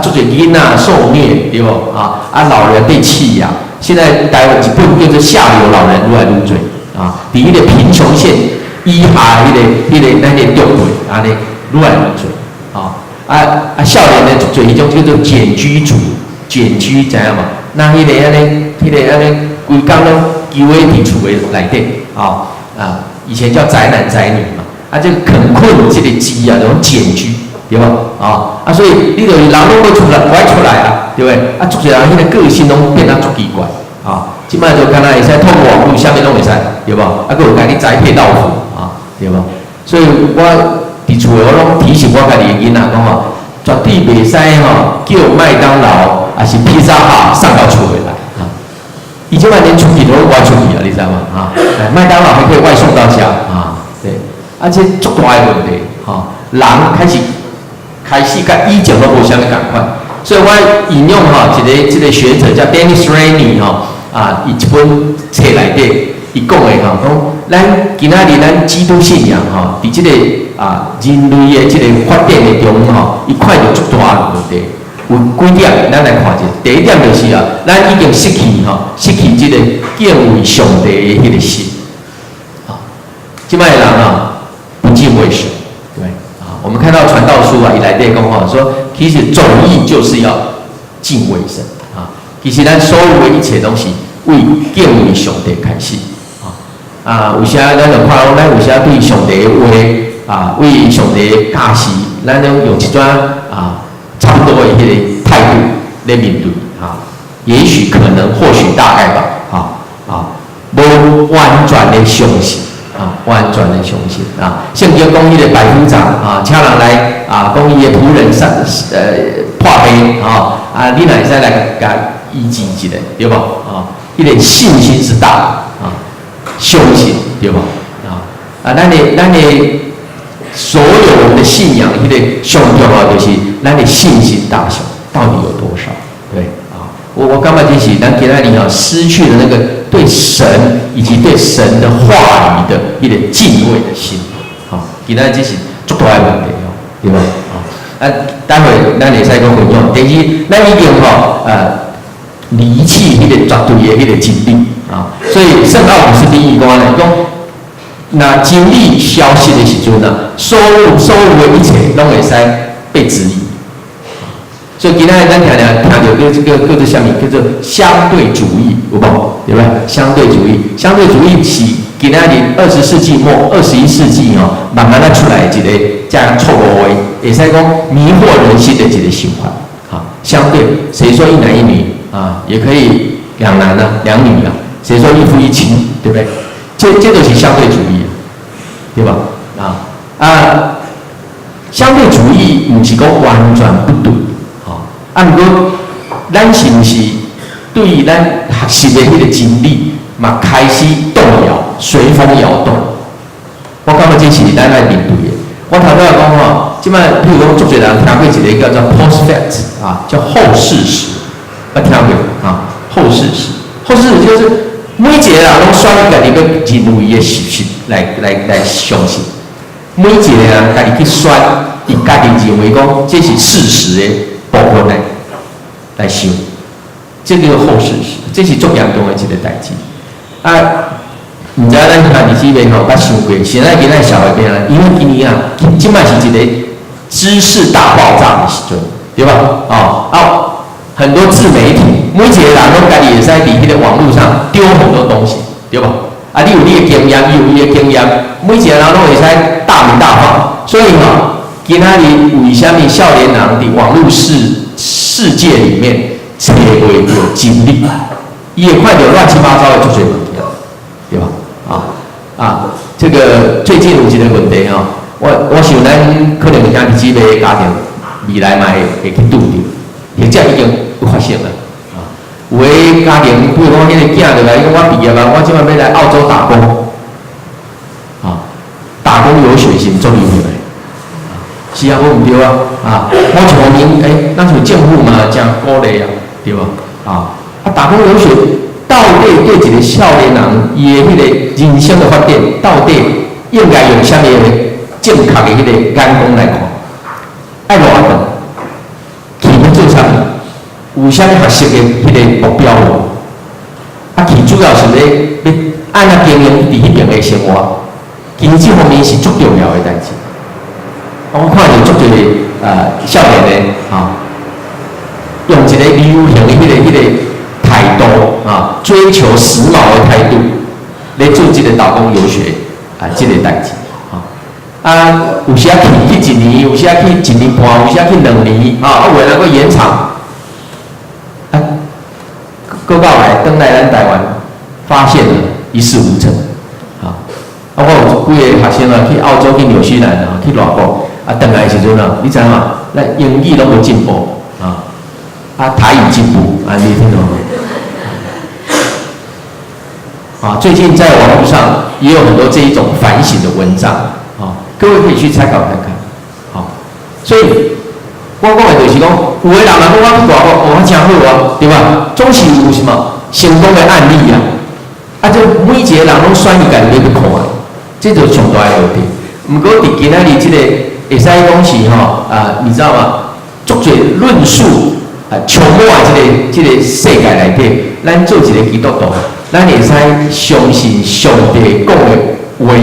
足侪囡仔受虐对无老人被弃养，现在台湾一本叫做下流老人愈来愈多伫迄个贫穷线以下迄个咱的中辈安尼愈来愈多少年的做一种叫做简居族卷居知影嘛？那迄个安尼，规工拢丢喺伫厝诶内底以前叫宅男宅女嘛，这个啃困这个鸡啊，种简居，对吧？所以你就是人拢要出来啊，对不对？足侪人迄个个性拢变得足奇怪即摆就敢若会使透过网络，啥物拢会使，对吧？佫有家己栽培到府对吧？所以我伫厝诶，我拢提醒我家己诶囡仔讲绝对袂使叫麦当劳还是披萨哈上到厝里来以前连出去都外出去啊，你知道吗？麦当劳还可以外送到家对，这足大的问题人开始甲以前都无啥物共款，所以我引用一个学者叫 Dennis Rainey 伊一本册内底伊讲的讲咱今仔日咱基督信仰伫这个人类的这个发展的中伊看到足大的问题。有几点，咱来看一下。第一点就是咱已经失去这个敬畏上帝的迄个心。即摆的人不敬畏神，对我们看到传道书伊内底讲说，其实总义就是要敬畏神其实咱所有的一切东西为敬畏上帝开始有时咱就看咱有时对上帝的话为上帝的教示，咱拢用一种差不多的迄个态度来面对也许可能或许大概吧无完全的相信完全的相信圣经讲迄个百夫长请人来讲伊的仆人破病你若会使来甲医治一下对吧迄个信心是大相信对吧咱的所有我们的信仰，迄个上重要就是咱的信心大小到底有多少？对我感觉这是咱今仔日失去了那个对神以及对神的话语的一个敬畏的心今仔这是足大的问题对吧？待会咱会使讲分享。第二，咱已经离弃迄个绝对的迄个真理所以圣奥古斯丁伊讲呢，讲。那精力消失的时阵所有的一切拢会使被质疑。所以今仔咱听到这个叫做什么？叫做相对主义，有无？对吧？相对主义是今仔日20世纪末、21世纪慢慢出来一个这样错误的，会使讲迷惑人心的一个想法相对，谁说一男一女也可以两男两女谁说一夫一妻，对不对？这就是相对主义，对吧？相对主义不是讲完全不对，不过咱是不是对于咱学习的迄个真理嘛开始动摇，随风摇动？我感觉这是咱来面对的。我头先讲即摆譬如讲，足侪人听过一个叫做 post fact 叫后事实，捌听过后事实，后事实就是。每一个人拢选家己要认为的事实来相信，每一个人家己去选，伊家己认为讲这是事实的部分来想，这叫后事实，这是足严重的一个代志唔知咱看日子边捌想过，现在今仔社会变因为今年即摆是一个知识大爆炸的时阵，对吧？很多自媒体，每一个人拢家己会使伫迄个网络上丢很多东西，对吧？你有你的经验，伊有伊的经验，每一个人拢会使大名大放。所以今仔日为什么少年人伫网络世界里面找袂到真理？伊会看到乱七八糟的足侪问题，对吧？这个最近有一个问题我想咱可能兄弟姊妹的家庭未来嘛会去拄着。或者已经有发生了有的家庭，比如讲，迄个囝就来讲，我毕业我即摆要来澳洲打工，打工游学是足厉害，是我唔对我一方面，咱像政府嘛，真鼓励对吧？打工游学到底对一个少年人伊的迄个人生的发展，到底应该用啥物正确的迄个眼光来看？爱偌长？做啥物？有啥物学习的迄个目标无？其主要是要按怎经营伫迄边的生活，其实这方面是足重要的代志。我看到足侪少年的用一个流行的迄个态度啊，追求时髦的态度来做这个打工游学啊，这个代志啊，有时去1年，有时去1年半，有时去2年啊，为了个延长啊，过到来登来咱台湾，发现了一事无成啊。我有几个学生啊，去澳洲、去纽西兰啊，去外国啊，回来的时阵啊，你知影嘛？咱英语拢无进步啊，台语进步啊，你听懂吗？啊，最近在网络上也有很多这一种反省的文章啊，各位可以去参考看看。好，所以我讲的就是讲，有的人啊，我去外国，我真好啊，对吧？总是有什么成功的案例啊，啊，就每一个人拢选伊家己要去看的。这就是上大的问题。不过，伫今仔日这个会使讲是吼你知道吗？足侪论述充满这个世界内底，咱做一个基督徒，咱会使相信上帝讲的话，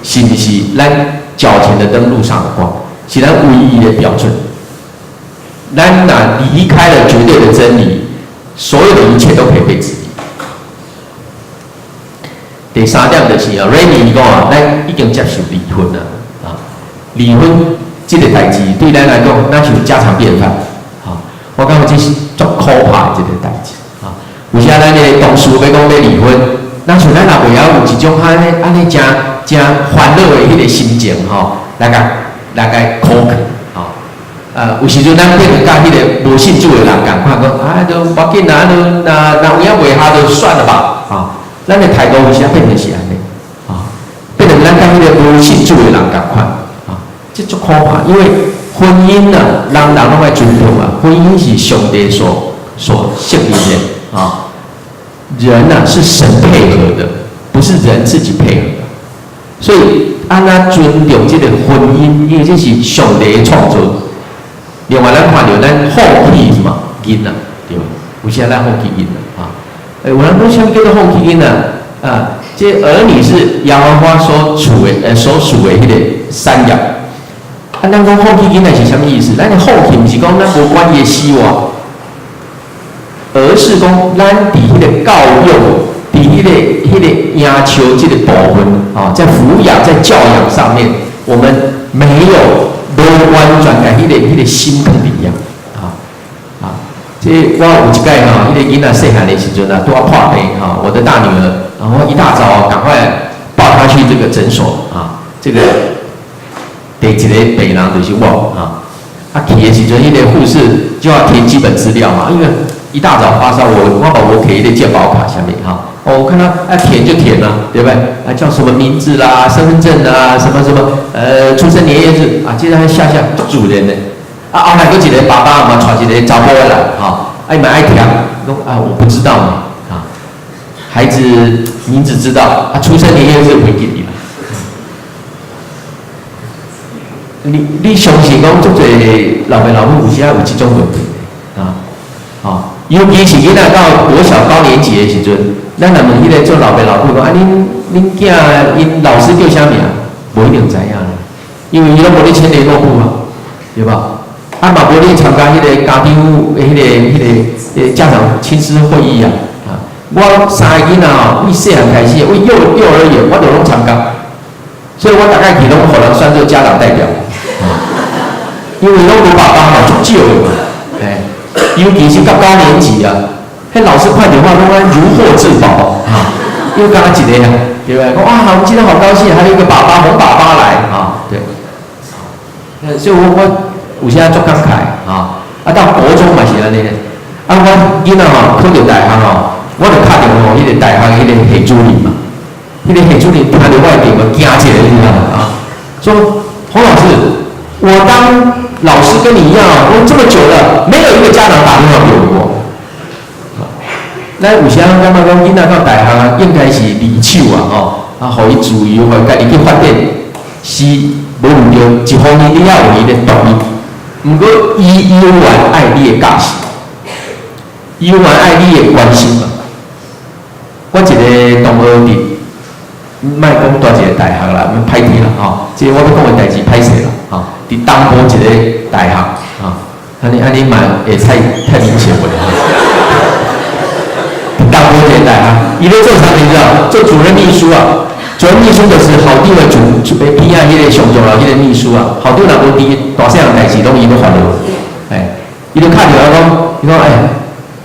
是不是咱脚前的灯路上的光，是咱唯一的标准。咱若离开了绝对的真理，所有的一切都可以被质疑。第三点就是啊 ，Remy 讲啊，咱已经接受离婚了啊。离婚这个代志对咱来讲，那是家常便饭啊。我感觉这是足可怕的这个代志啊。有时咱的同事要讲要离婚，那像咱若袂晓有一种安尼真烦恼的迄个心情吼，来甲考虑啊。有时阵咱变成甲迄个无信主的人共款讲，都无要紧啦，若有影袂下就算了吧啊。咱的态度有时变成是安尼啊，变成咱甲迄个无信主的人共款啊，这足可怕。因为婚姻啊，人拢爱尊重啊，婚姻是上帝所设立的啊。人啊是神配合的，不是人自己配合的。所以按咱尊重这个婚姻，因为这是上帝的创造。另外，咱看到咱放弃什么囡仔，对吧？有时咱放弃囡仔啊。有人讲什么叫做放弃囡仔啊？这儿女是耶和华所属的迄个山羊。咱讲放弃囡仔是什么意思？咱的放弃不是讲咱无管伊的希望，而是讲咱伫迄个教育，伫迄个要求这个部分啊，在抚养、在教养上面，我们没有无完全的迄个心不一样。这我有一届吼，迄个囡仔细汉的时阵啊，拄啊破病哈，我的大女儿，我一大早赶快抱她去这个诊所啊，这个第一个病人就是我啊。去的时阵，迄个护士就要填基本资料嘛，因为一大早发烧，我把我给的健保卡下面哈，我看他填就填了，对不对？叫什么名字啦、身份证啊、什么出生年月日啊，接着还下主人的。后来有一个爸爸嘛，带一个查甫的来，伊嘛爱听，讲我不知道嘛，孩子名字知道，出生年月日袂记哩啦。你相信讲，足侪老爸老母有时有这种问题尤其是囡仔到国小高年级的时阵，咱若问迄个做老爸老母讲，恁囝因老师叫啥名？无一定知影咧，因为伊拢无咧签联络簿对吧？嘛无咧参加迄个家长迄个家长亲师会议我3个囡仔为细汉开始，为幼儿园我都拢参加，所以我大概去拢可能算做家长代表因为拢无爸爸嘛，足少的嘛，尤其是到高年级迄老师看电话拢如获至宝因为刚刚一个对不对？我们今天好高兴，还有一个爸爸红爸爸来对，所以我有时仔足感慨到国中嘛是安尼我囡仔考到大学我就打电话迄个大学迄个系主任嘛，迄个系主任听到我的电话惊起来，你知道吗？说洪老师，我当老师跟你一样我这么久了，没有一个家长打电话给我。咱有时仔感觉讲囡仔到大学应该是离手互伊自由，互伊家己去发展，是无毋对，一方面你要有伊的独立，毋过伊永远爱你的教示，伊永远爱你的关心嘛。我一个同学弟，莫讲大一个大学啦，歹听啦这个我要讲的代志歹势啦伫东部一个大学安尼安尼嘛会太明显了。大波年代啊，伊咧做啥物事啊？做主任秘书啊。主任秘书就是校长的边啊，迄个上重要迄个秘书啊。校长若无伫，大细项代志拢伊要烦恼。哎，伊就看着我讲，伊讲哎，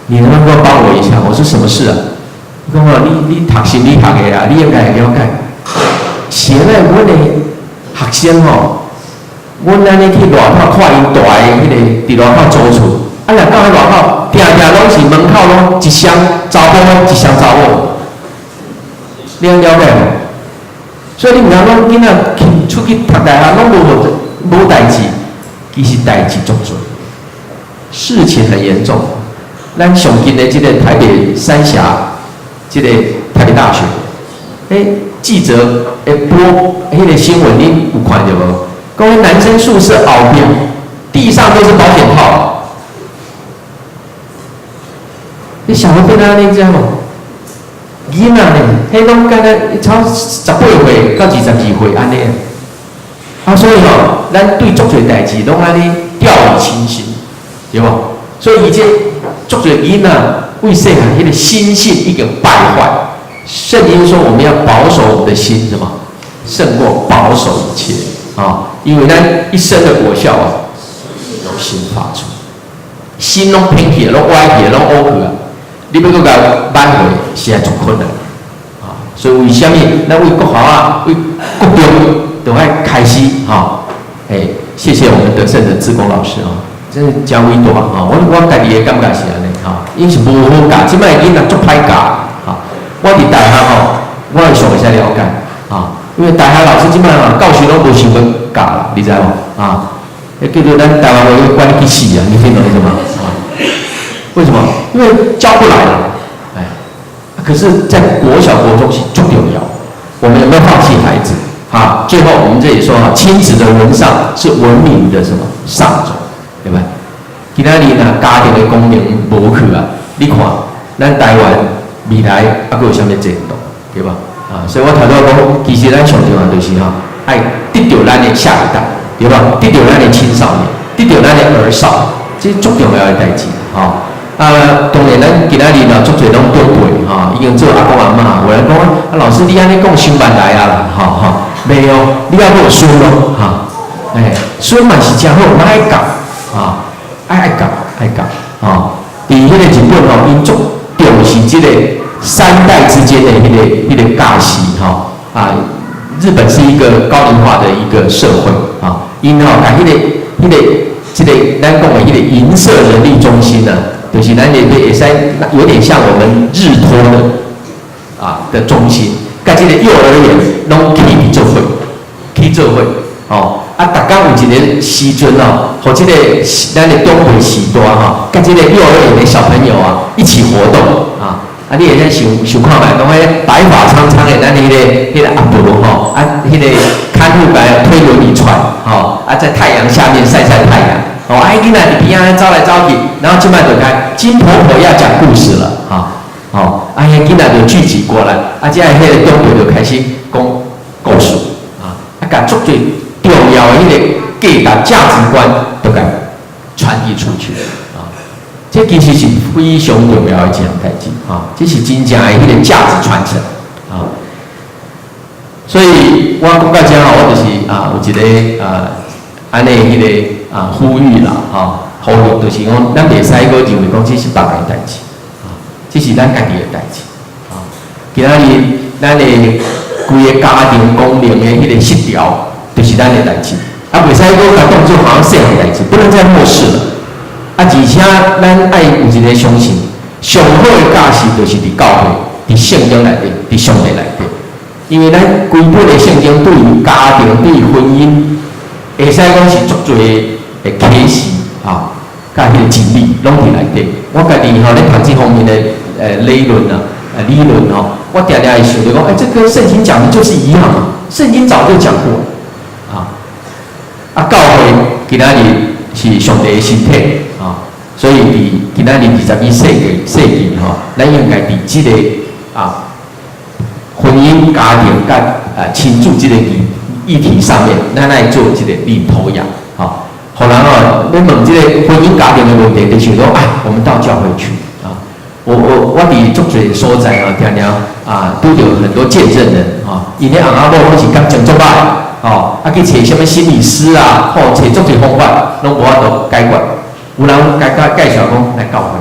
你能不能帮我一下？我说什么事啊？伊讲哦，你读心理学的啊，你应该会了解。现在阮的学生吼，阮安尼去外口看因大个迄个伫外口租厝，啊，若到迄外口，定拢是门口拢一箱查某，一箱查某，你了解无？所以你毋通讲囡仔出去读大学拢无代志，其实代志足多，事情很严重。咱上近的这个台北三峡，这个台北大学，记者播迄个新闻，你有看到无？讲男生宿舍后边地上都是保险套，你想要变安尼这样无？囡仔呢，迄拢敢若超18岁到22岁安尼啊，所以吼，咱对足侪代志拢安尼掉以轻心，对无？所以以前足侪囡仔为细汉迄个心性已经败坏。圣经说我们要保守我们的心，什么胜过保守一切啊？因为咱一生的果效啊，由心发出，心拢偏去，拢歪去，拢乌去啊。你要搁甲挽回，实在足困难啊！所以为什么咱为国校啊，为国中都要开始哈？谢谢我们德胜的志工老师啊，真是真伟大啊！我家己的感觉是安尼哈，因是无好教，即摆囡仔足歹教啊！我伫大学吼，我会上会使了解啊，因为大学老师即摆啊，教授拢无想要教啦，你知无啊？叫做咱台湾话要管你去死啊！你听懂意思吗？啊？为什么？因为教不来了，可是，在国小、国中是最重要。我们有没有放弃孩子？啊，最后我们这里说啊，亲子的文上是文明的什么上种，对吧？今仔日呢，家庭的功能无去啊，你看，咱台湾未来还佫有啥物前途，对吧？啊，所以我头拄讲，其实咱上重要就是哈，爱得到咱的下一代，对吧？得到咱的青少年，得到咱的儿少，这是最重要的代志，哈。当然，咱今仔日呢，足侪拢对对哈，已经做阿公阿嬷。有人讲啊，老师你安尼讲伤万来啊啦，没有，你要有孙咯，孙嘛是真好，嘛爱教啊，爱教啊。伫迄个日本吼，因足重视即个3代之间的迄个教习啊。日本是一个高龄化的一个社会啊，因吼把即个咱讲的迄个银色人力中心呢。就是咱也使有点像我们日托的中心，甲这个幼儿园拢去做伙哦。啊，逐工有一个时阵哦，和这个咱的中会时代哈，甲这个幼儿园的小朋友啊一起活动啊。啊，你会使想看觅，讲迄白发苍苍的咱迄个阿伯吼，迄个看护白推轮椅船在太阳下面晒太阳。囡仔伫边仔走来走去，然后即摆就开金婆婆要讲故事了，囡仔就聚集过来，这迄个中国就开始讲故事，甲足最重要的迄个价值观都甲传递出去，这其实是非常重要的一项代志，这是真正的迄个价值传承，所以我讲到这我就是有一个安尼迄个。呼吁啦，呼吁就是讲，咱袂使个认为讲这是别人的代志，这是咱家己的代志。今仔日咱的规个家庭功能的迄个失调，就是咱的代志。袂使个甲当作好像细汉代志，不能再漠视了。而且咱爱有一个相信，上好的教师就是伫教会、伫圣经内底、伫上帝内底。因为咱规本的圣经对于家庭、对于婚姻，会使讲是足侪。会启示甲迄个真理拢伫内底。我家己咧读这方面的理论我常常会想着讲，这跟圣经讲的就是一样嘛，圣经早就讲过教会今仔日是上帝的身体所以伫今仔日21世纪咱应该伫这个婚姻、家庭甲亲子这个议题上面，咱来做这个领头羊好人哦，你问这个婚姻家庭的问题，就想说，哎，我们到教会去啊。我伫足侪所在啊，听都有很多见证人啊，因咧翁仔某拢是感情足歹哦，去找什么心理师啊，找足侪方法，拢无法度解决。有人介绍讲来教会，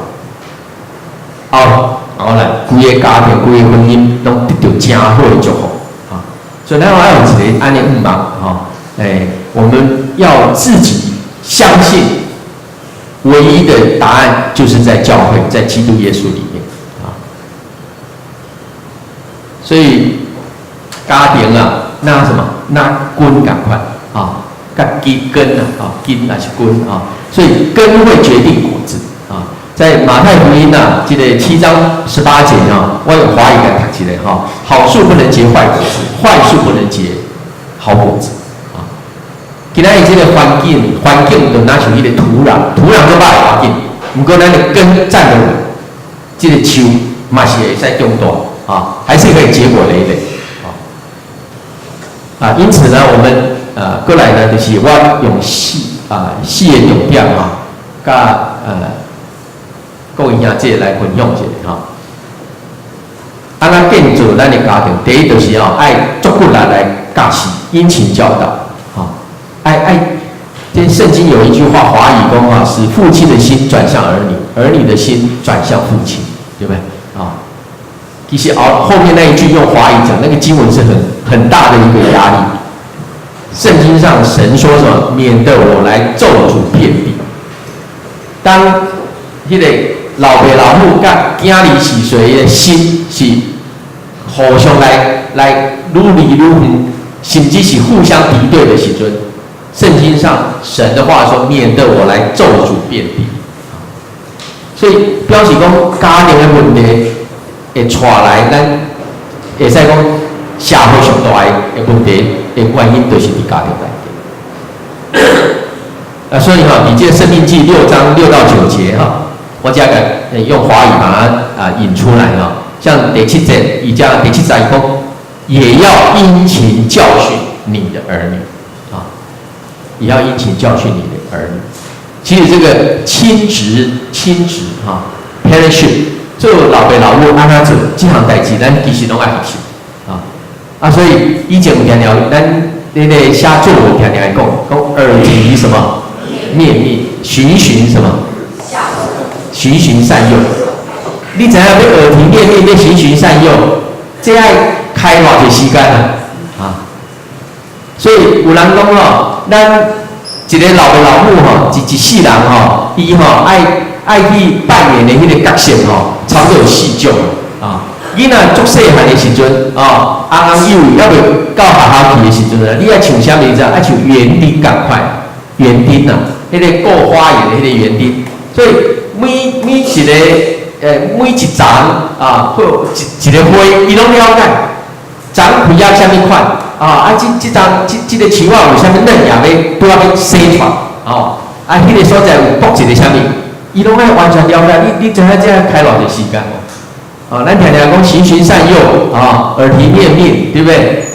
后来规个家庭、规个婚姻拢得到真好的祝福啊。所以咱要有一个安尼忙我们要自己相信。唯一的答案就是在教会，在基督耶稣里面啊。所以家庭啊，那什么，那根赶快啊，根根那是根啊，所以根会决定果子啊。在马太福音啊，这个7章18节啊，我用华语来读起来哈，好树不能结坏果子，坏树不能结好果子。今仔日这个环境就拿像迄个土壤做歹环境，不过咱的根站得稳，这个树嘛是会使长大啊，还是可以结果累累啊。因此呢，我们过来呢，就是我用四个重点啊，甲各位兄弟来分享一下哈。安怎建造咱的家庭？第一就是爱足骨力来教示，殷勤教导。这圣经有一句话，华语讲啊，使父亲的心转向儿女，儿女的心转向父亲，对不对啊？其实后面那一句用华语讲，那个经文是很大的一个压力。圣经上神说什么？免得我来咒诅遍地。当那个老爸老母甲囝儿是谁的心是互相来愈离愈远，甚至是互相敌对的时阵。圣经上神的话说，免得我来咒诅遍地，所以表示讲家庭的问题会带来咱会使讲社会上大的问题的原因，就是伫家庭内底。所以伫这个申命记6章6到9节我这个用华语把它引出来像第7节，以加第7节讲，也要殷勤教训你的儿女。也要殷勤教训你的儿女。其实这个亲职parentship， 做老爸老母安怎做这项代志，咱其实拢爱学习所以以前有常常咱那个写作文常常会讲耳提什么面命，循什么循善诱。你知影要耳提面命，要循善诱，这爱开偌济时间所以有人讲咱一个老爸老母一世人伊爱去扮演的迄个角色差不多有4种囡仔足细汉的时阵翁幼还未到学校去的时阵你爱像啥物事？爱像园丁共款，园丁迄个顾花园的迄个园丁。所以每一丛或一个花，伊拢了解。长开啊，啥物款这个树有啥物嫩芽要生出迄个所在有播一个啥物，伊拢爱完全了解。你知影这样开偌济时间咱常常讲循善诱耳提面命，对不对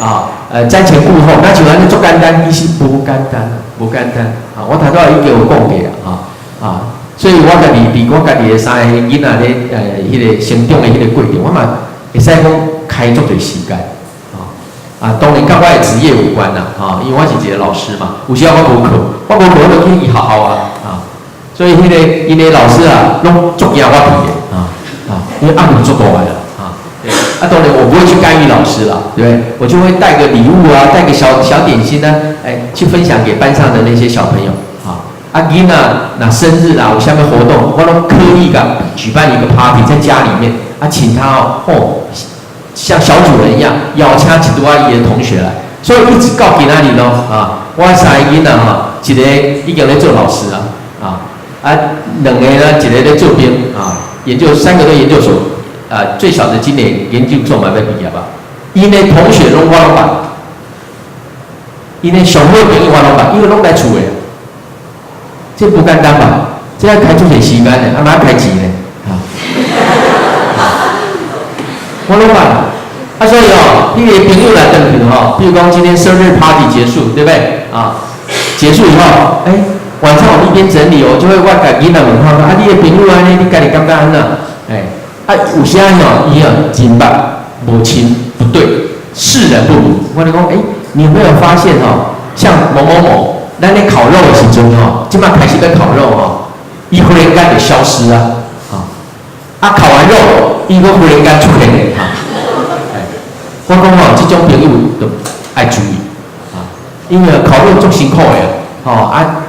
瞻前顾后，那像安尼足简单，其实无简单我头拄已经有讲过所以我家己伫我家己的3个囡仔咧迄个成长的迄个过程，我嘛会使讲开足侪时间。当然跟我的职业有关因为我是一个老师嘛，有时候我无课，我就去伊学校所以迄个因的老师拢足惊我去的因为压力足大的当然我不会去干预老师啦，对不对？我就会带个礼物带个小点心去分享给班上的那些小朋友囡仔那生日有啥物活动，我拢刻意举办一个 party 在家里面请他像小主人一样邀请一桌伊的同学来，所以一直到今仔日我3个囡仔一个已经在做老师2个呢，一个在做编3个都研究所最小的今年研究所嘛要毕业吧。因的同学拢我拢捌，因的上好朋友我拢捌，因为拢来厝的，这不简单吧？这要开足侪时间的，嘛要开钱的我拢捌所以迄个朋友来等去比如讲今天生日 party 结束，对不对结束以后晚上我一边整理，我就会我甲囡仔问看啊，你的朋友安尼，你家己感觉安怎？有些人伊真捌无亲不对，世人不如。我就讲，你有没有发现像某某某，咱咧烤肉的时阵即摆开始在烤肉伊忽然间就消失啊，烤完肉，伊个忽然间出现我讲这种朋友都爱注意因为烤肉足辛苦的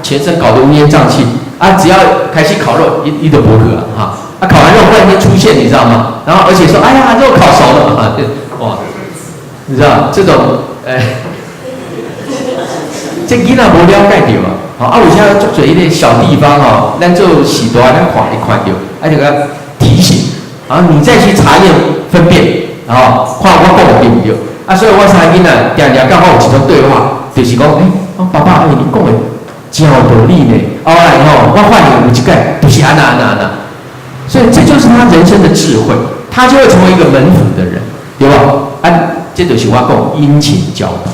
全身搞得乌烟瘴气只要开始烤肉，伊就不去烤完肉忽然间出现，你知道吗？然后而且说，哎呀，肉烤熟了哇，你知道这种这囡仔无了解到有些做做一个小地方咱做时代咱看一看到，就给他提醒你再去查验分辨看我讲的对不对所以我三个囡仔常常跟我有一种对话，就是讲爸爸你讲的真有道理呢后来我发现有一个就是安那所以这就是他人生的智慧，他就会成为一个门府的人，对吧？这就是我讲殷勤教导。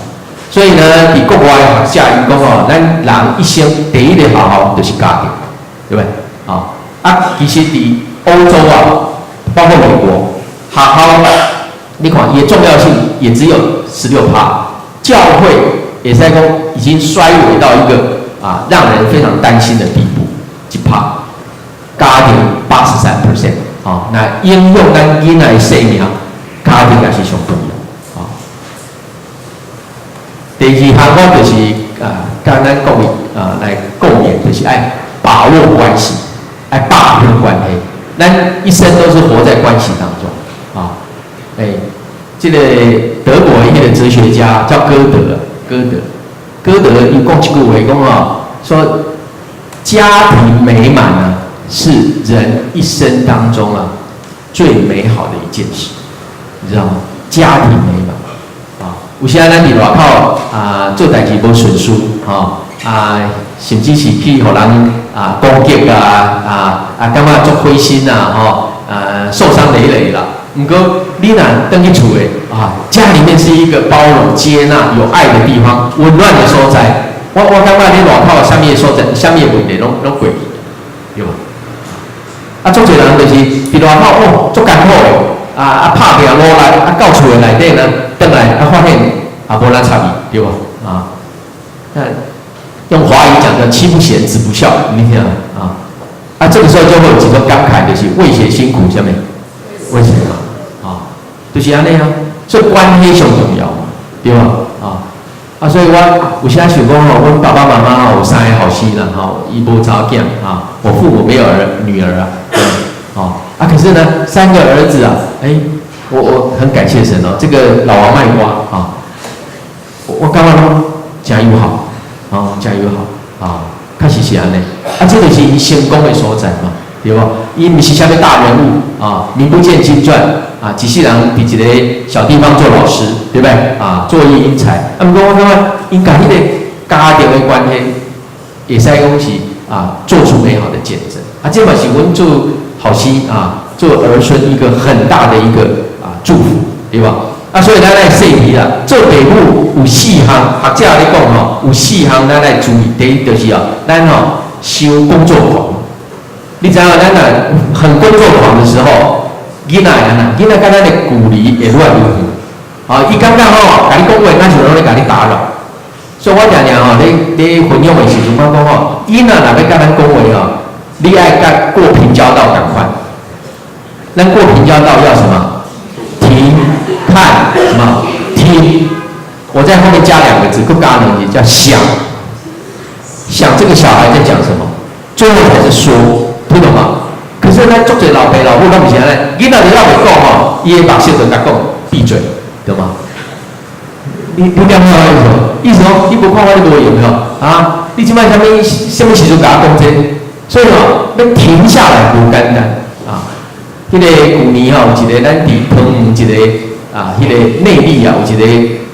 所以呢，在国外的学者因讲咱人一生第一个好好就是家庭，对不对？其实在欧洲包括美国，好好你看，也重要性也只有16%，教会也在讲已经衰微到一个让人非常担心的地步，1%。家庭83%，那应用咱囡仔的生命，家庭也是上重要。第二项我就是跟咱讲的来共勉，就是爱把握关系，爱把握关系。咱一生都是活在关系当中这个德国一个哲学家叫歌德，伊讲一句话讲说家庭美满是人一生当中最美好的一件事，你知道吗？家庭美满有时咱伫外口做代志无顺遂甚至是去互人攻击感觉足灰心受伤累累啦。不过你若回去厝的家里面是一个包容、接纳、有爱的地方，温暖的所在。我感觉你外口啥物所在，啥物问题拢过去，对吧？足侪人就是伫外口足艰苦的拍拼落来到厝的内底呢，转来发现无咱插伊，对吧？用华语讲叫妻不贤子不孝，你听这个时候就会有几种感慨，就是为谁辛苦，什么？为谁就是安尼所以关系上重要嘛，对吧？所以我有时想讲阮爸爸妈妈有3个后生啦伊无查某囝我父母没有女儿可是呢3个儿子我很感谢神这个老王卖瓜我感觉拢真友好真友好确实是安尼这就是伊成功的所在嘛，对吧？伊不是啥物大人物名不见经传一世人伫一个小地方做老师，对不对做艺英才不过我感觉因甲迄个家庭的关系会使讲是做出美好的见证这嘛是阮做后生做儿孙一个很大的一个祝福，对吧？所以咱来细题啦，做父母有4项，学者咧讲有4项咱来注意。第一就是咱伤工作狂。你知影咱很工作狂的时候，囡仔囡仔跟咱的鼓励会乱流伊感觉甲你讲话，咱就拢咧甲你打扰。所以我常常咧分享的时阵，我讲囡仔若要甲咱讲话你爱甲过平交道赶快。咱过平交道要什么？停、看什么？听。我在后面加2个字，更加2个字叫想。想这个小孩在讲什么，最后才是说，听懂吗？可是咱足侪老爸老母拢不是安尼，囡仔你要袂讲伊会目色就甲讲闭嘴，对吗？你了解我意思说，你无看我你无用你即摆什么时阵甲我讲这？所以要停下来不简单迄个旧年有一个咱伫澎湖一个迄个内壢有一个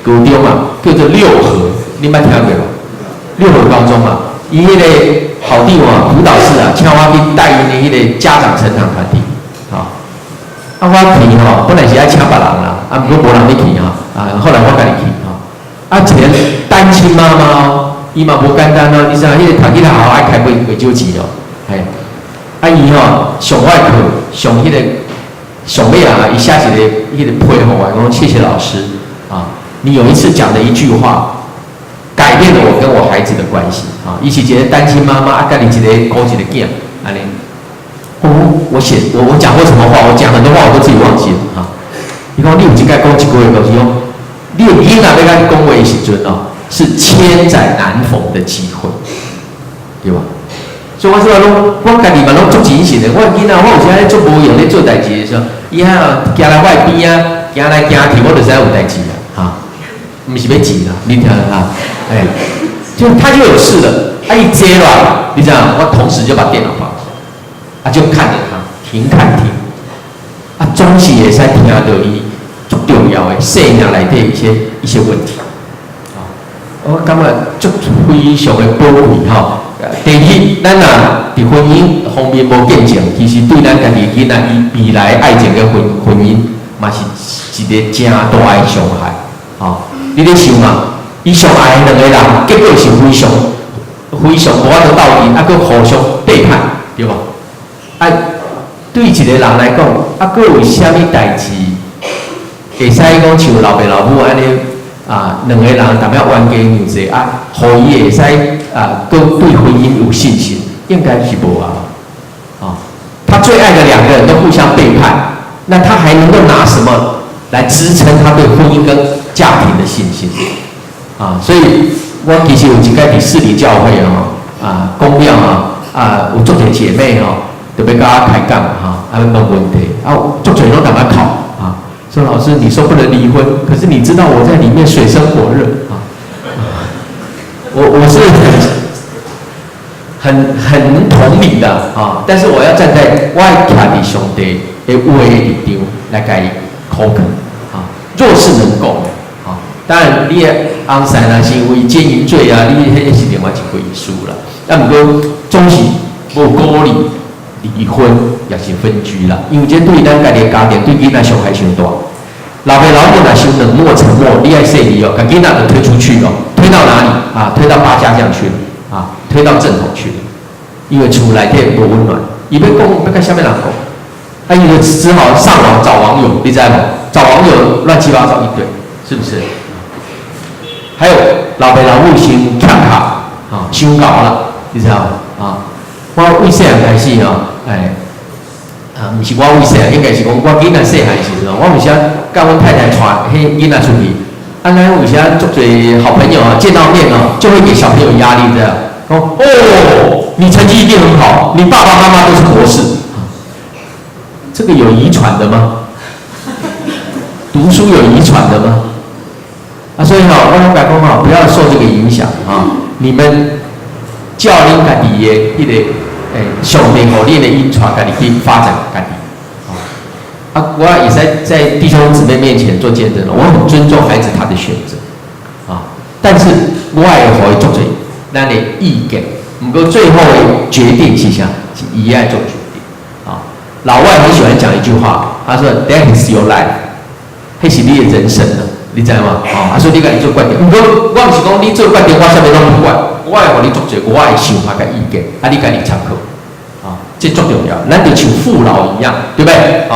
高中叫做六合，你捌听过无？六合高中伊迄个校长辅导室请我去带因的迄个家长成长团体我去本来是爱请别人啦，不过无人去后来我家己去一个单亲妈妈伊嘛无简单哦，你知影迄个读起来好爱开袂少钱哦，嘿，啊伊吼上外课上迄个上尾啊，伊写一个批互我，讲谢谢老师啊，你有一次讲的一句话。改变了我跟我孩子的关系啊！伊是一个单亲妈妈，啊，跟你一个顾一个囝，安尼。我讲过什么话？我讲很多话我都自己忘记了哈。伊讲你有一该讲一句话，就是讲，你有囡仔要甲你讲话的时阵哦，是千载难逢的机会，对吧？所以我说我家己嘛拢足谨慎的。我囡仔我有时咧足无用咧做代志的时候，伊啊行来我边啊，行来行去，我就知有代志啦，哈。不是要急啦，你听哈，哎，就他就有事了，啊一接了，你这样，我同时就把电脑放下，啊就看着他，停看听，啊总是会使听到伊足重要的生命内底一些问题，啊，我感觉足非常的宝贵哈。第一，咱啊伫婚姻方面无见证，其实对咱家己囡仔伊未来爱情的婚姻，嘛是一个正大的伤害，啊。你咧想嘛？伊上爱的两个人，结果是非常无法度斗阵，啊，佮互相背叛，对无？啊，对一个人来讲，啊，佮有啥物代志，会使讲像老爸老母安尼啊，两个人淡薄冤家娘济啊，互伊会使啊，佮对婚姻有信心，应该是无啊。啊，他最爱的两个人都互相背叛，那他还能够拿什么来支撑他对婚姻跟家庭的信心啊，所以我其实有一个伫市里教会啊，公庙啊，有足侪姐妹特别跟我开讲问问题啊，足侪拢敢来考啊，说老师你说不能离婚，可是你知道我在里面水深火热啊，我是很同理的啊，但是我要站在我徛伫上帝的话的立场来甲伊口恳啊，若是能够。当然，你的翁婿啦是因为奸淫罪啊，你迄是另外一回事啦。但不过总是无鼓励离婚也是分居啦，因为这对咱家己家庭对囡仔伤害伤大。老爸老母若伤冷漠沉默，你爱说你哦，把囡仔就推出去哦，推到哪里啊？推到八家将去了啊，推到正统去了。因为厝内底无温暖，伊要讲要甲啥物人讲？啊，伊就只好上网找网友，你知无？找网友乱七八糟一堆，是不是？还有老爸老母先欠卡伤高了，你知道吗？啊，我为细汉开始毋是我为细汉，应该是讲我囡仔细汉时阵，我有时甲阮太太带迄囡仔出去，咱有时足侪好朋友见到面就会给小朋友压力这样，讲哦，你成绩一定很好，你爸爸妈妈都是博士，这个有遗传的吗？读书有遗传的吗？所以我拢甲讲不要受这个影响你们教恁家己的迄个上帝互恁的因传，家己去发展家己我也是在弟兄姊妹面前做见证我很尊重孩子他的选择但是我也会做最咱的意见，不过最后的决定是啥？是伊爱做决定老外很喜欢讲一句话，他说 "That is your life"， 迄是你的人生你知吗？所以你家己做决定。不过我唔是讲你做决定，我啥物拢不管，我会互你做做我的想法甲意见，你家己参考。这最重要。咱就像父老一样，对不对？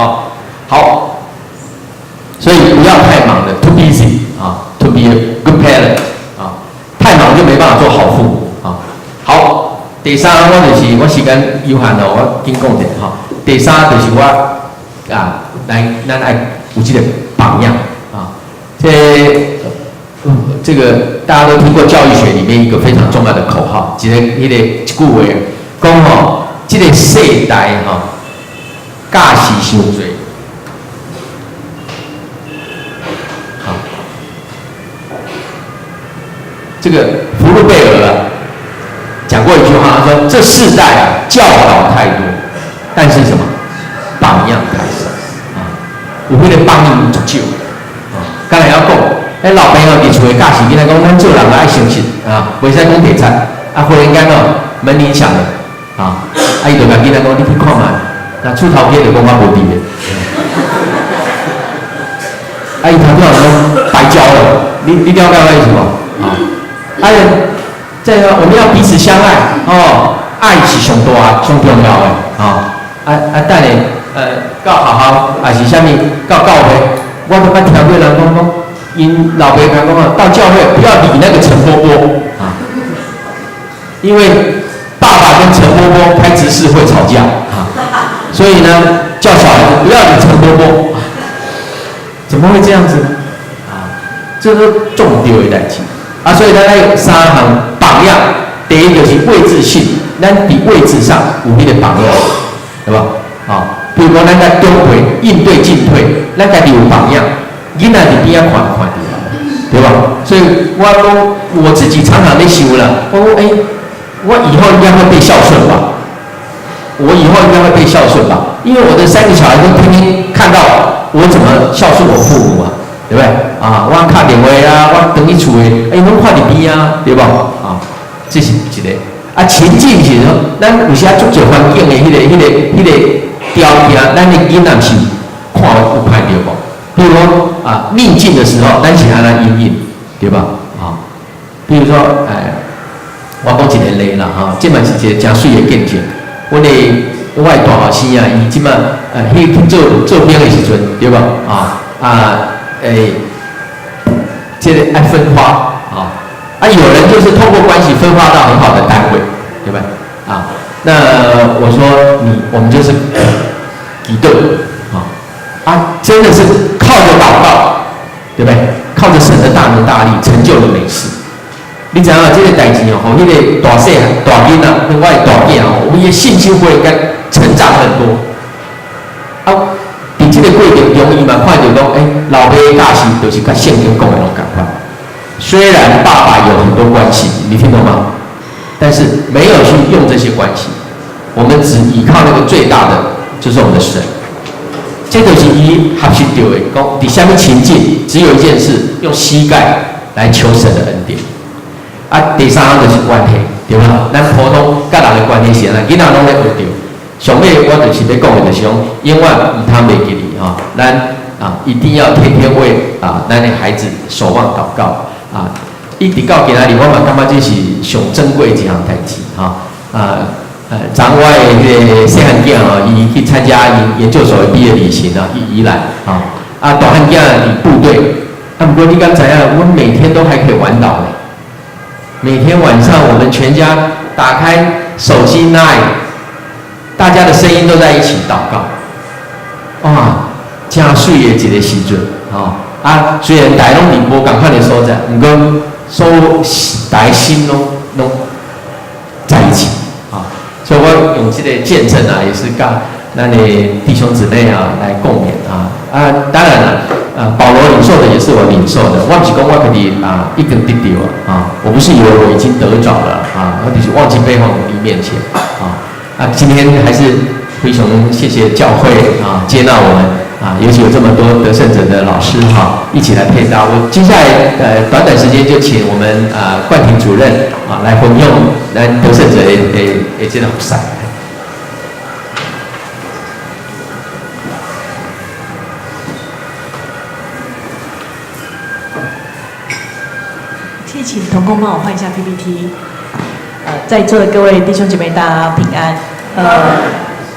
好，所以不要太忙了 ，too busy to be a good parent 太忙就没办法做好父母好，第三我时间有限我紧讲者第三就是我咱爱有这个榜样。这个大家都听过教育学里面一个非常重要的口号，一句话，讲这个世代假死伤多。这个福禄贝尔讲过一句话，他说这世代教导太多，但是什么榜样太少有迄个榜样足少。刚才要讲，老朋友伫厝的假是，囡仔讲，咱做人爱诚实袂使讲地产忽然间门铃响了伊就甲囡仔讲，你去看嘛，那厝头家就讲我无伫的，伊头拄人讲白交了，你了解我意思无？我们要彼此相爱哦，爱是上大上重要的等下到学校还是啥物，到教会，我都捌听过人讲，因老爸讲到教会不要理那个陈波波因为爸爸跟陈波波开执事会吵架所以呢，叫小孩子不要理陈波波怎么会这样子呢？这是重要的代志所以咱要有3项榜样，第一就是位置性，咱伫位置上有迄个榜样，对吧？比如讲咱在中退、应对进退，咱家己有榜样，囡仔伫边仔看到，对吧？所以我自己常常在想啦，我以后应该会被孝顺吧？因为我的3个小孩都天天看到我怎么孝顺我父母对不对？我打电话我等你厝的，拢看伫边对吧？这是一个情境是说，咱有些足少环境的迄个条件，咱的囡仔是看有歹着无？比如说逆境的时候，咱是安怎因应，对吧？比如说我讲一个例啦这嘛是一个真水的见证。我的大后生伊即马去做兵的时阵，对吧？这个爱分化有人就是透过关系分化到很好的单位，对吧？那我说我们就是敌对真的是靠着祷告，对不对？靠着神的大能大力，成就了美事。你知影这个代志迄个大囝另外大囝我们的信心会跟成长很多。伫这个过程中，伊嘛看到讲，老爸的教示就是甲圣经讲的拢同款。虽然爸爸有很多关系，你听懂吗？但是没有去用这些关系，我们只依靠那个最大的，就是我们的神。这就是伊合适到的，讲伫什么情境，只有一件事，用膝盖来求神的恩典。第三项就是关系，对吧？咱普通甲人的关系是安怎，囡仔拢咧学着。上尾我就是要讲的，就是讲，永远唔通袂记哩咱一定要天天为咱的孩子守望祷告一直到今仔日，我嘛感觉这是上珍贵一项代志昨我的迄个细汉囝伊去参加研究所的毕业旅行去宜兰大汉囝伫部队不过你敢知影，我每天都还可以玩岛呢。每天晚上我们全家打开手机 Line， 大家的声音都在一起祷告，真水的一个时阵虽然大家拢伫无同款的所在，不过大家心拢在一起所以我用这个见证也是跟咱的弟兄姊妹来共勉当然了保罗领受的也是我领受的，我不是讲我自己一根得到我不是以为我已经得着了我只是忘记背后努力面前今天还是非常谢谢教会接纳我们尤其有这么多得胜者的老师一起来配搭。我接下来短时间就请我们冠廷主任来分用咱得胜者的这个比赛。可以请同工帮我换一下 PPT。在座的各位弟兄姐妹，大家平安。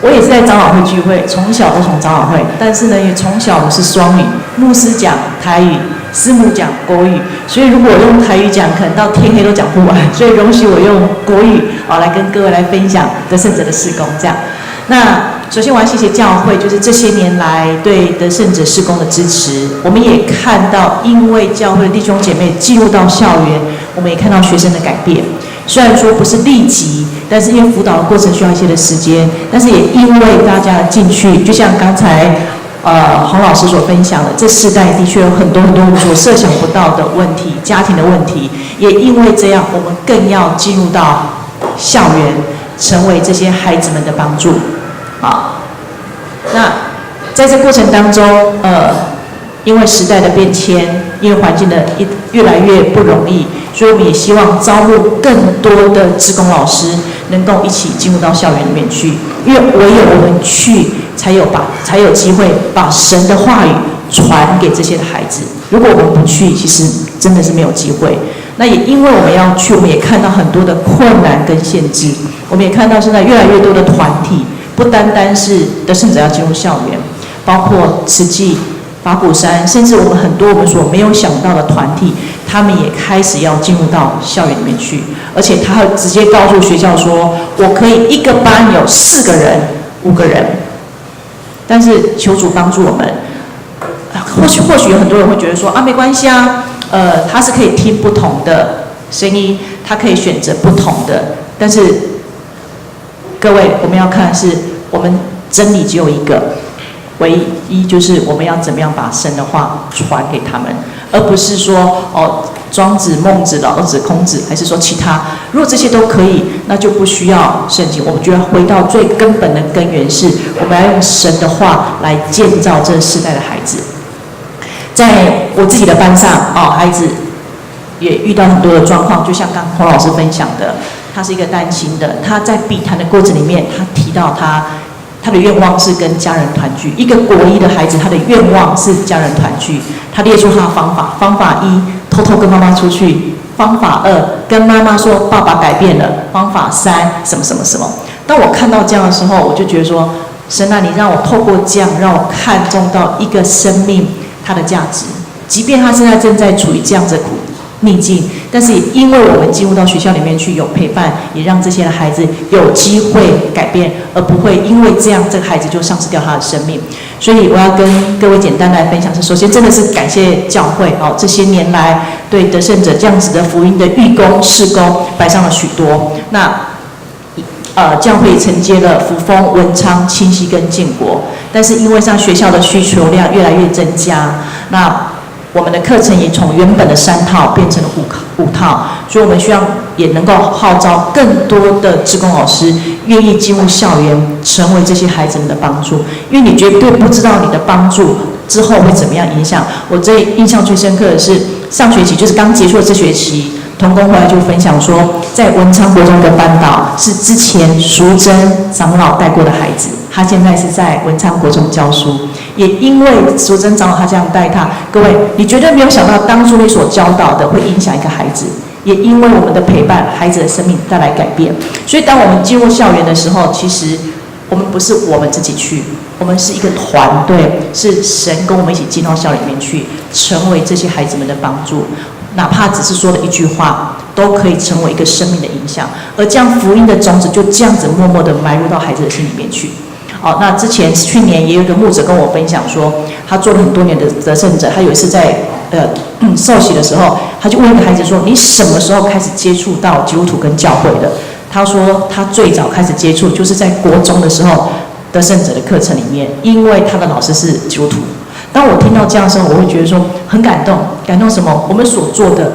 我也是在长老会聚会，从小都从长老会，但是呢，也从小我是双语，牧师讲台语，师母讲国语，所以如果我用台语讲，可能到天黑都讲不完，所以容许我用国语来跟各位来分享得胜者的事工。这样，那首先我要谢谢教会，就是这些年来对得胜者事工的支持。我们也看到，因为教会的弟兄姐妹进入到校园，我们也看到学生的改变。虽然说不是立即，但是因为辅导的过程需要一些的时间，但是也因为大家的进去，就像刚才洪老师所分享的，这世代的确有很多很多我们所设想不到的问题，家庭的问题，也因为这样，我们更要进入到校园，成为这些孩子们的帮助。那在这过程当中，因为时代的变迁，因为环境的越来越不容易，所以我们也希望招募更多的志工老师，能够一起进入到校园里面去。因为唯有我们去，才有机会把神的话语传给这些的孩子。如果我们不去，其实真的是没有机会。那也因为我们要去，我们也看到很多的困难跟限制，我们也看到现在越来越多的团体，不单单是得胜者要进入校园，包括慈济、法鼓山，甚至我们很多我们所没有想到的团体，他们也开始要进入到校园里面去，而且他会直接告诉学校说，我可以一个班有4个人、5个人，但是求主帮助我们。或许有很多人会觉得说啊，没关系啊，他是可以听不同的声音，他可以选择不同的，但是各位，我们要看的是我们真理只有一个。唯一就是我们要怎么样把神的话传给他们，而不是说庄子、孟子、老子、孔子，还是说其他。如果这些都可以，那就不需要圣经。我们觉得回到最根本的根源是，我们要用神的话来建造这世代的孩子。在我自己的班上，孩子也遇到很多的状况，就像刚洪老师分享的，他是一个单亲的，他在笔谈的过程里面，他提到他的愿望是跟家人团聚。一个国1的孩子，他的愿望是家人团聚。他列出他的方法：方法1，偷偷跟妈妈出去；方法2，跟妈妈说爸爸改变了；方法3，什么什么什么。当我看到这样的时候，我就觉得说，神啊，你让我透过这样，让我看重到一个生命它的价值，即便他现在正在处于这样子的逆境，但是也因为我们进入到学校里面去有陪伴，也让这些的孩子有机会改变，而不会因为这样这个孩子就丧失掉他的生命。所以我要跟各位简单来分享是，首先真的是感谢教会这些年来对得胜者这样子的福音的预工事工摆上了许多。那教会承接了扶风、文昌、清溪跟建国，但是因为像学校的需求量越来越增加，那我们的课程也从原本的3套变成了5套，所以我们希望也能够号召更多的志工老师愿意进入校园，成为这些孩子们的帮助。因为你绝对不知道你的帮助之后会怎么样影响。我最印象最深刻的是上学期，就是刚结束的这学期，同工回来就分享说，在文昌国中的班导是之前淑珍长老带过的孩子，他现在是在文昌国中教书。也因为淑珍长老他这样带他，各位，你绝对没有想到当初你所教导的会影响一个孩子。也因为我们的陪伴，孩子的生命带来改变。所以当我们进入校园的时候，其实我们不是我们自己去，我们是一个团队，是神跟我们一起进到校里面去，成为这些孩子们的帮助。哪怕只是说了一句话，都可以成为一个生命的影响。而这样福音的种子就这样子默默的埋入到孩子的心里面去。那去年也有一个牧者跟我分享说，他做了很多年的得胜者，他有一次在受洗的时候，他就问一个孩子说：“你什么时候开始接触到基督徒跟教会的？”他说他最早开始接触就是在国中的时候得胜者的课程里面，因为他的老师是基督徒。当我听到这样的时候，我会觉得说很感动。感动什么？我们所做的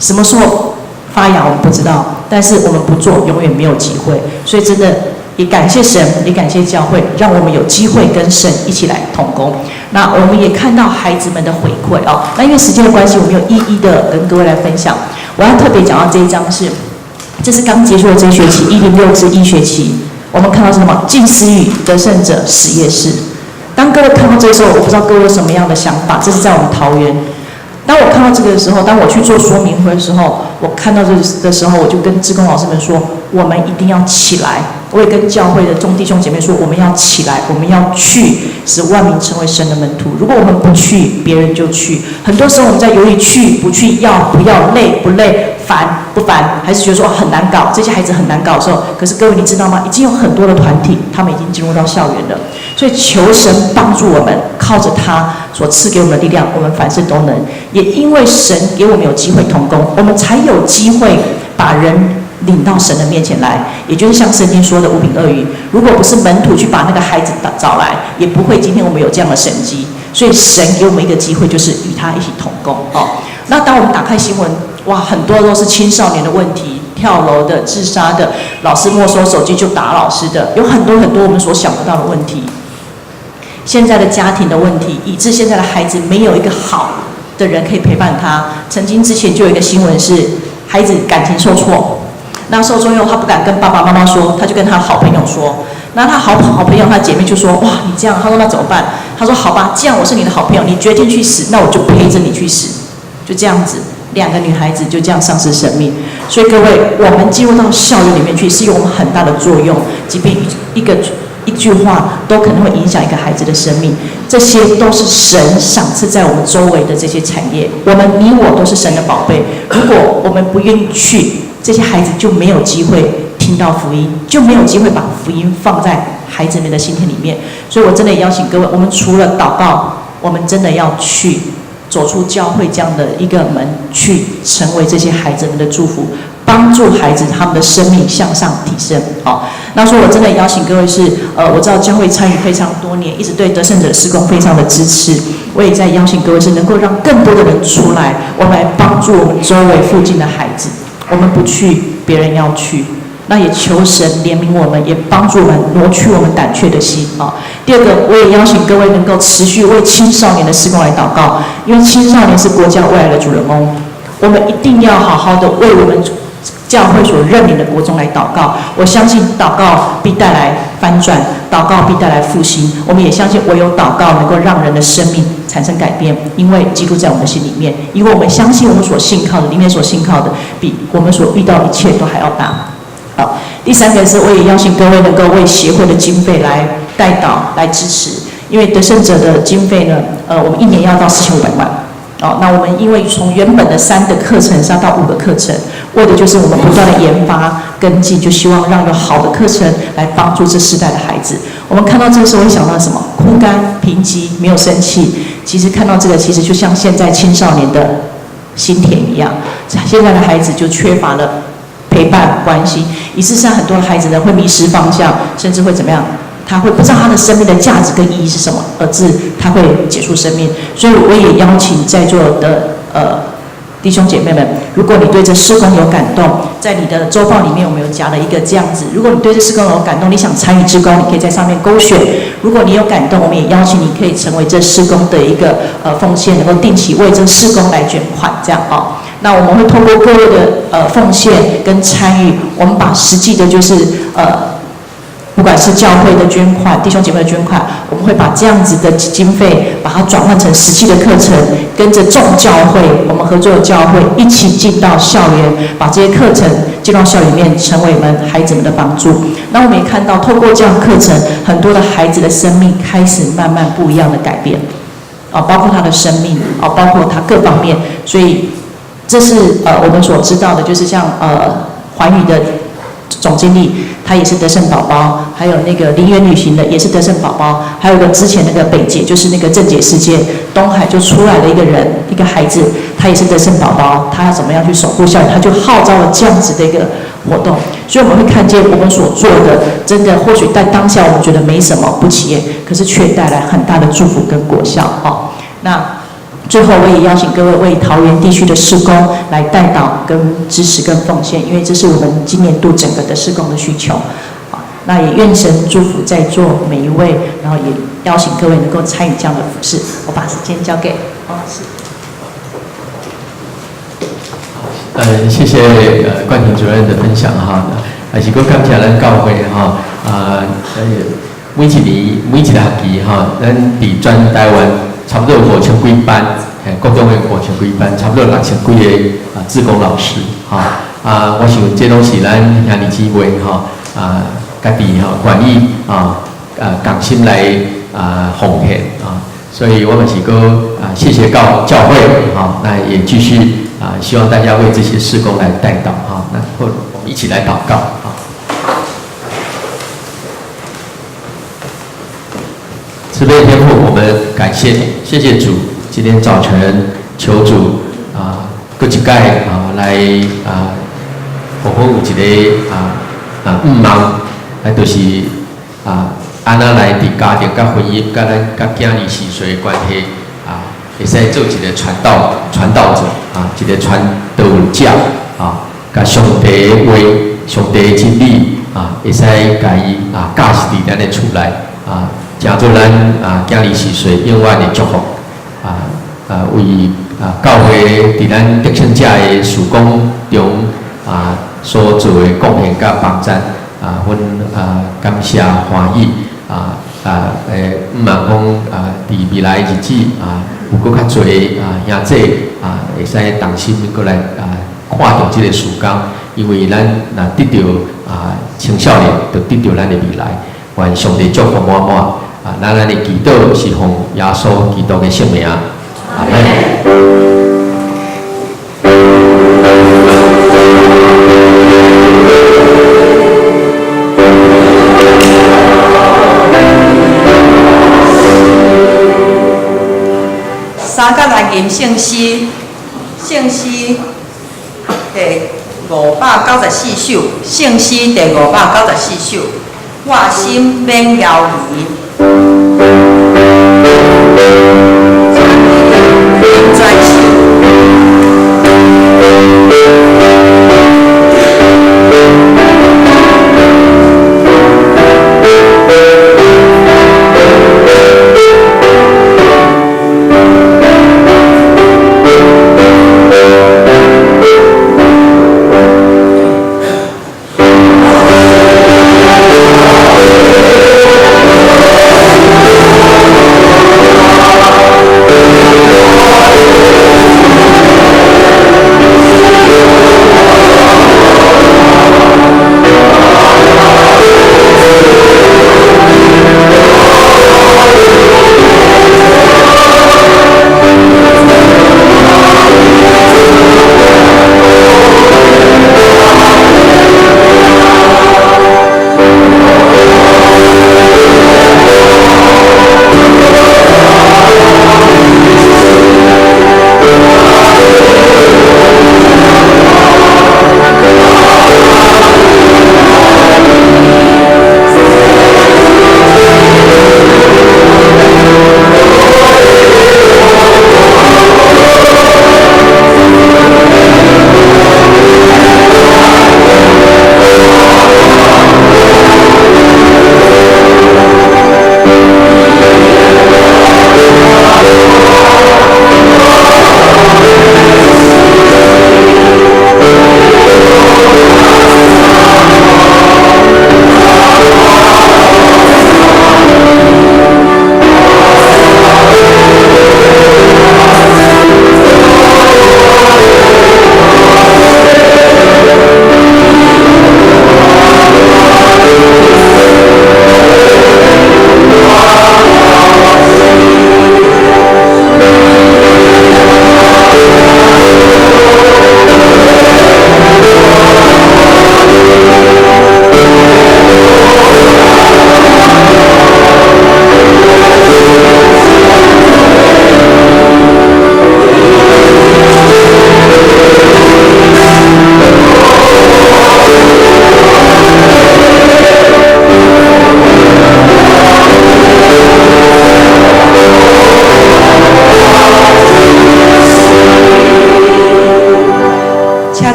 什么时候发芽我们不知道，但是我们不做永远没有机会。所以真的也感谢神，也感谢教会，让我们有机会跟神一起来同工。那我们也看到孩子们的回馈那因为时间的关系，我没有一一的跟各位来分享。我要特别讲到这一章这是刚结束的这一学期106至1学期，我们看到是什么？近思语得胜者实业室。当各位看到这个时候，我不知道各位有什么样的想法。这是在我们桃园。当我看到这个的时候，当我去做说明会的时候，我看到这个的时候，我就跟志工老师们说，我们一定要起来。我也跟教会的众弟兄姐妹说，我们要起来，我们要去，使万民成为神的门徒。如果我们不去，别人就去。很多时候我们在犹豫去不去，要不要，累不累，烦不烦，还是觉得说很难搞，这些孩子很难搞的时候，可是各位你知道吗？已经有很多的团体，他们已经进入到校园了。所以求神帮助我们，靠着他所赐给我们的力量，我们凡事都能。也因为神给我们有机会同工，我们才有机会把人领到神的面前来。也就是像圣经说的5饼2鱼，如果不是门徒去把那个孩子找来，也不会今天我们有这样的神迹。所以神给我们一个机会，就是与他一起同工那当我们打开新闻，哇，很多都是青少年的问题，跳楼的、自杀的，老师没收手机就打老师的，有很多很多我们所想不到的问题。现在的家庭的问题，以致现在的孩子没有一个好的人可以陪伴他。曾经之前就有一个新闻是，孩子感情受挫，那受挫以后他不敢跟爸爸妈妈说，他就跟他好朋友说。那他好朋友，他姐妹就说：“哇，你这样。”他说：“那怎么办？”他说：“好吧，既然我是你的好朋友，你决定去死，那我就陪着你去死。”就这样子， 2个女孩子就这样丧失生命。所以各位，我们进入到校园里面去，是有我们很大的作用，即便一句话都可能会影响一个孩子的生命，这些都是神赏赐在我们周围的这些产业。你我都是神的宝贝，如果我们不愿意去，这些孩子就没有机会听到福音，就没有机会把福音放在孩子们的心田里面。所以我真的邀请各位，我们除了祷告，我们真的要去走出教会这样的一个门，去成为这些孩子们的祝福，帮助孩子他们的生命向上提升。好，那说我真的邀请各位是，我知道教会参与非常多年，一直对得胜者事工非常的支持。我也在邀请各位是能够让更多的人出来，我们来帮助我们周围附近的孩子。我们不去，别人要去。那也求神怜悯我们，也帮助我们挪去我们胆怯的心啊。第二个，我也邀请各位能够持续为青少年的事工来祷告，因为青少年是国家未来的主人翁，我们一定要好好的为我们教会所认领的国中来祷告。我相信祷告必带来翻转，祷告必带来复兴。我们也相信唯有祷告能够让人的生命产生改变，因为基督在我们的心里面，因为我们相信我们所信靠的，里面所信靠的比我们所遇到的一切都还要大。好，第三个是我也邀请各位能够为协会的经费来代祷、来支持，因为得胜者的经费呢，我们1年要到4500万。哦，那我们因为从原本的3个课程上到5个课程，为的就是我们不断的研发跟进，就希望让有好的课程来帮助这世代的孩子。我们看到这个时候会想到什么？枯干、贫瘠、没有生气。其实看到这个，其实就像现在青少年的心田一样，现在的孩子就缺乏了陪伴、关心，以致上很多的孩子呢会迷失方向，甚至会怎么样？他会不知道他的生命的价值跟意义是什么，而致他会结束生命。所以我也邀请在座的弟兄姐妹们，如果你对这事工有感动，在你的周报里面我们有加了一个这样子，如果你对这事工有感动，你想参与志工，你可以在上面勾选。如果你有感动，我们也邀请你可以成为这事工的一个奉献，能够定期为这事工来捐款，这样哦。那我们会透过各位的奉献跟参与，我们把实际的就是不管是教会的捐款、弟兄姐妹的捐款，我们会把这样子的经费，把它转换成实际的课程，跟着众教会，我们合作的教会一起进到校园，把这些课程进到校园里面，成为我们孩子们的帮助。那我们也看到，透过这样的课程，很多的孩子的生命开始慢慢不一样的改变，包括他的生命，包括他各方面。所以，这是我们所知道的，就是像环宇的总经理，他也是得胜宝宝，还有那个林园旅行的也是得胜宝宝，还有个之前那个北捷，就是那个正解事件，东海就出来了一个人，一个孩子，他也是得胜宝宝，他要怎么样去守护校园，他就号召了这样子的一个活动。所以我们会看见我们所做的，真的或许在当下我们觉得没什么不起眼，可是却带来很大的祝福跟果效哦。那最后，我也邀请各位为桃园地区的事工来代祷、跟支持、跟奉献，因为这是我们今年度整个的事工的需求。那也愿神祝福在座每一位，然后也邀请各位能够参与这样的服事。我把时间交给王老师。谢谢冠廷主任的分享哈，也是感谢咱教会哈每一个学期哈，咱伫全台湾差不多5000几班，各种的5000几班，差不多6000几个志工老师哈我想这拢是咱兄弟姊妹哈家己愿意共心来奉献所以我们是个谢谢教会那也继续希望大家为这些事工来代祷那我们一起来祷告慈悲天父，我们感谢你，谢谢主，今天早晨求主各一届来我们有一个毋忙，就是安那来伫家庭、甲婚姻、甲咱甲囝儿4岁的关系会使做一个传道者一个传道者甲上帝的话、上帝的真理会使甲伊教示伫咱的厝内成做咱囝儿4岁永远的祝福为教会伫咱得胜者的事工中所做的贡献甲帮赞阮感谢欢喜毋茫讲伫未来日子有搁较侪兄姐会使动心过来看重这个事工，因为咱若得到青少年，就得到咱的未来。愿上帝祝福满满咱的祈祷是奉耶稣基督的圣名，阿门。三甲来吟圣诗，圣诗第594首，圣诗第594首，我心免摇移。专心。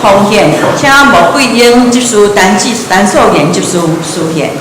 奉献，请莫桂英执事单素妍执事书献。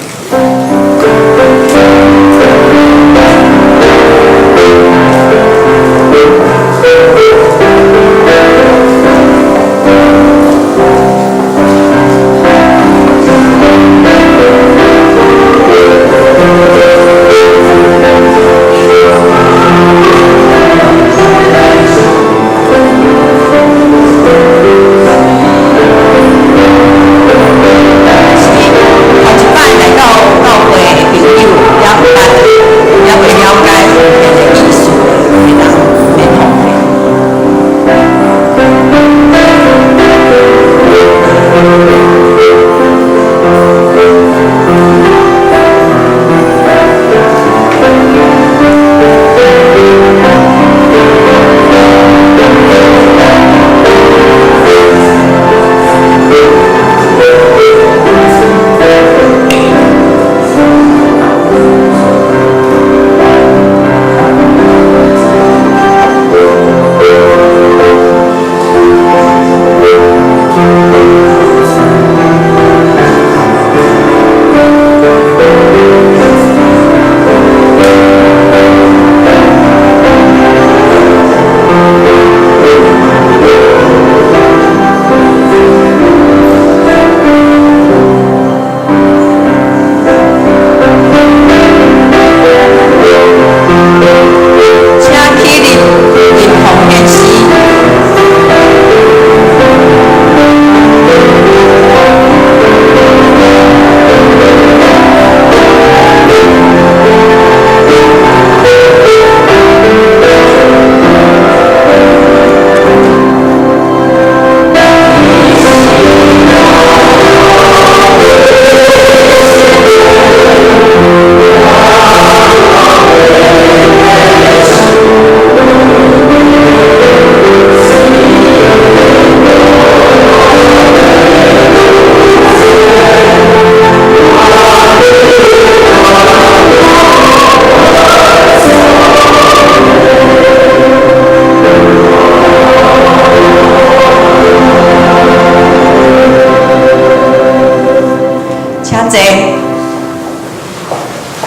济。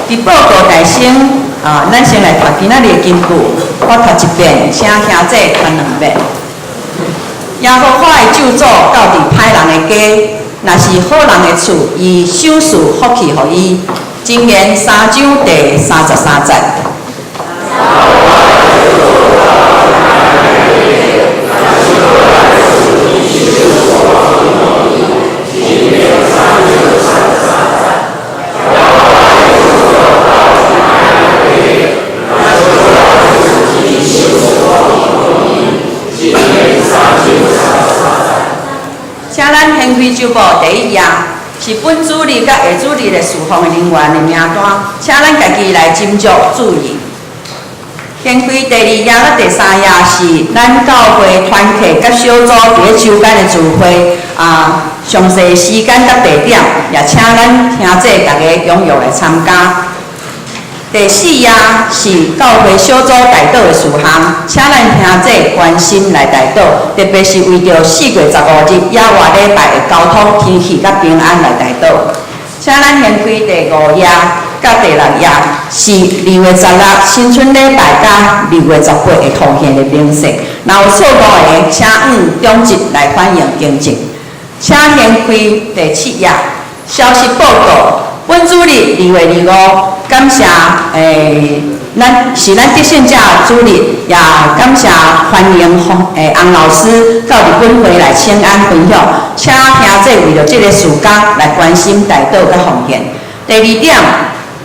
伫报告内先咱先来读今仔日的经句，我读一遍，请兄弟传2遍。耶和华的咒诅到伫歹人的家，若是好人的厝，伊赏赐福气予伊。箴言3章第33节。请咱掀开周报第1页，是本主日甲下主日的侍奉人员的名单，请咱家己来斟酌注意。掀开第2页甲第3页是咱教会团契甲小组伫周间的聚会详细时间甲地点，也请咱兄弟大家踊跃来参加。第4页是教会小组代祷的事项，请咱兄弟关心来代祷，特别是为着4月15日野外礼拜的交通、天气甲平安来代祷。请咱掀开第5页甲第6页是2月16新春礼拜甲2月18的奉献的明细。若有错误的，请中集来反映更正。请掀开第7页消息报告。本主日2月25，感谢咱得胜者主日，也感谢欢迎洪老师到日本会来请安分享，请兄弟为了这个事工来关心代祷甲奉献。第2点，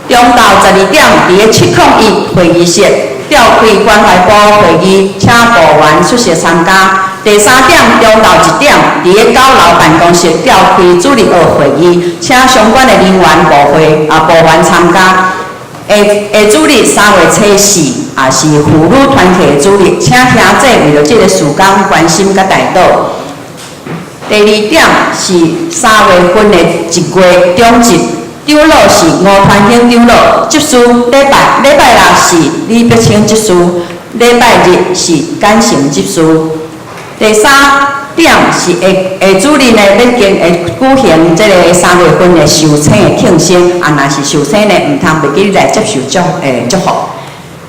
中昼12点伫个701会议室召开关怀部会议，请部员出席参加。第3点，中昼1点，伫个9楼办公室召开主日学会议，请相关的人员部员参加。下主日3月初4，是妇女团契的主日，请兄弟为了这个事工关心甲代祷。第2点是3月份的1月中集，长老是吴传兴长老执事，礼拜6是李碧清执事，礼拜日是简成执事。第3点是下主日呢，要举行这个3月份的受请的庆生，若是受请呢，唔通袂记来接受祝福。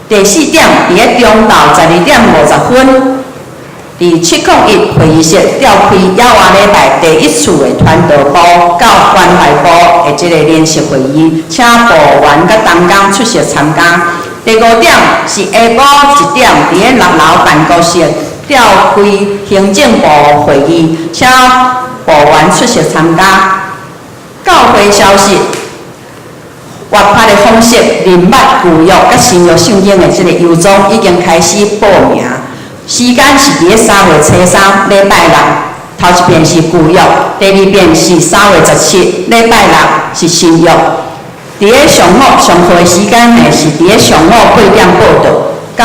第4点，伫个中昼12点50分，伫701会议室召开野外礼拜第1次的传道部到关怀部的这个联席会议，请部员甲同工出席参加。第5点是下晡1点，伫个6楼办公室召开行政部会议，请部员出席参加。教会消息，活泼的方式、人物、旧约甲新约圣经的这个优章已经开始报名，时间是伫个3月初3，礼拜6，头一遍是旧约，第2遍是3月17，礼拜6是新约。伫个上课的时间呢，是伫个上午8点报道到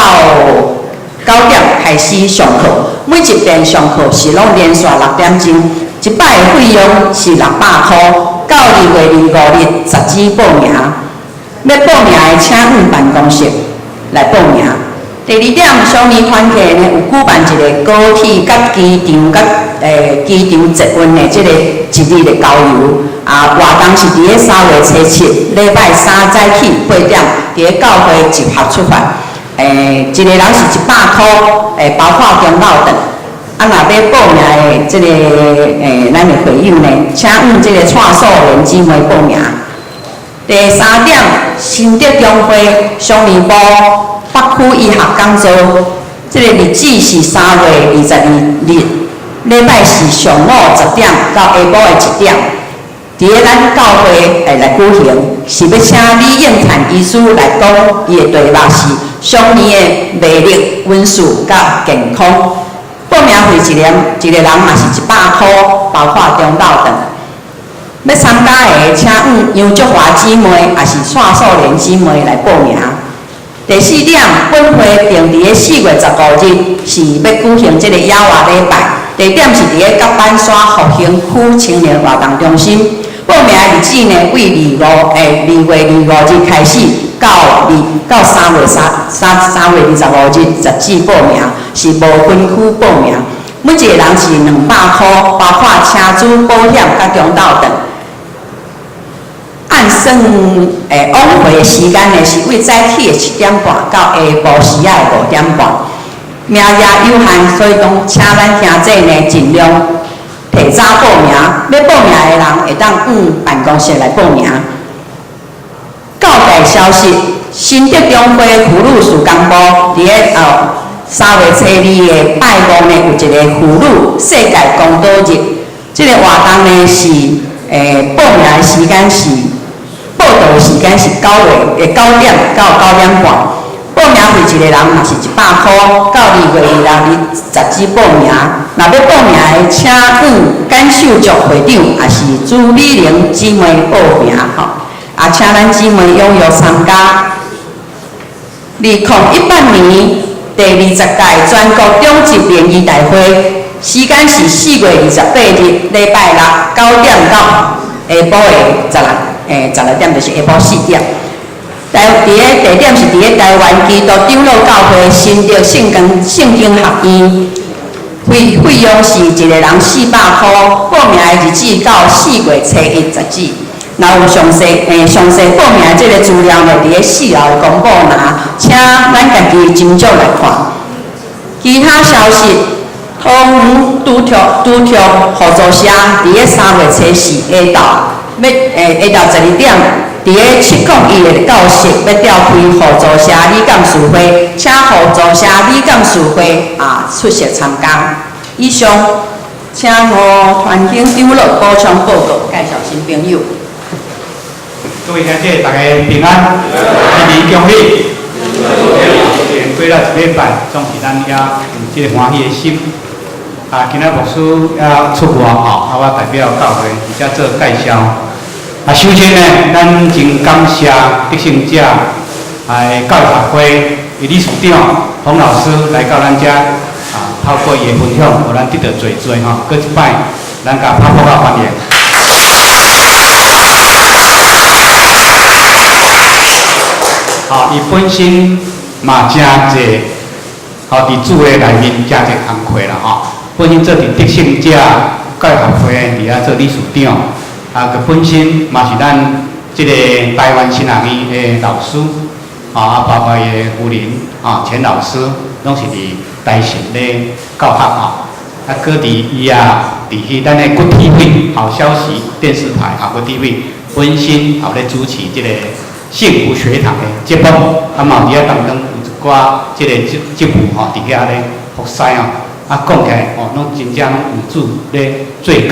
9点开始上课，每一遍上课是拢连续6点钟，一摆的费用是600块，到2月25日截止报名。要报名的请办公室来报名。第2点，小年团契呢有举办一个高铁甲机场甲机场捷运的这个一日的郊游，活动是伫个3月初7，礼拜3早起8点，伫个教会集合出发。一个人是100块，包括中昼顿。若要报名的这个咱的会友呢，请这个创所联姊妹报名。第3点，新德中会乡里部北区医学讲座，这个日子是3月22日，礼拜是上午10点到下晡的1点，伫个咱教会来举行，是要请李应产医师来讲伊的题目是乡里的魅力、温顺甲健康。报名费一个人嘛是100块，包括中昼顿。要参加的，请杨竹华姊妹也是创所联姊妹来报名。第4点，本会定伫个4月15日是要举行这个野外礼拜，地点是伫个甲板山复兴区青年活动中心。报名的日子呢，为2月25日开始，到3月25日截止报名，是无分区报名。每一个人是200块，包括车资、保险甲中昼顿。汉算往回的时间呢，是为早起的7点半到下晡时啊的5点半。名额有限，所以讲请咱听者呢尽量提早报名。要报名的人会当办公室来报名。告解消息：新竹中会妇女事工部伫咧3月初2的拜五呢，有一个妇女世界公道日。这个活动呢是报名的时间是报道的时间是9点到9点半。报名费一个人嘛是100块，到2月2日10时报名。若要报名的，请简秀竹会长也是朱丽玲姊妹报名吼。也请咱姊妹踊跃参加。2018年第20届全国中级联谊大会，时间是4月28日礼拜六9点到下晡的16点，就是下晡4点。地点是伫咧台湾基督长老教会新竹圣经学院，费用是一个人400块，报名的日子到4月初1 10日。若有详细报名的这个资料呢，伫咧4楼公布拿，请咱家己斟酌来看。其他消息，桃园拄着合作社伫咧3月初4下到12点，伫咧701的教室要召开合作社理监事会，请合作社理监事会出席参加。以上，请我团长长老补充报告，介绍新朋友。各位兄弟，大家平安，新年恭喜！过了1礼拜，总是咱也有这个欢喜的心。今仔牧师也出外吼，我代表教会而且做介绍。首先呢，咱真感谢得胜者教育学会的理事长洪老师来到咱遮透过伊的分享，互咱得到侪吼。搁一摆，咱甲拍鼓甲欢迎。伊本身嘛真济，伫主的内面真济工课啦吼。本身做伫得胜者教育学会伫遐做理事长，佮本身嘛是咱即个台湾新学院的老师，包括伊的夫人钱老师，拢是伫台神咧教学搁伫伊伫去咱的国 TV 好消息电视台国 TV 本身咧主持即个幸福学堂的节目，嘛伫遐当中有一寡即个节目伫遐咧服侍讲起来拢真正有主咧做工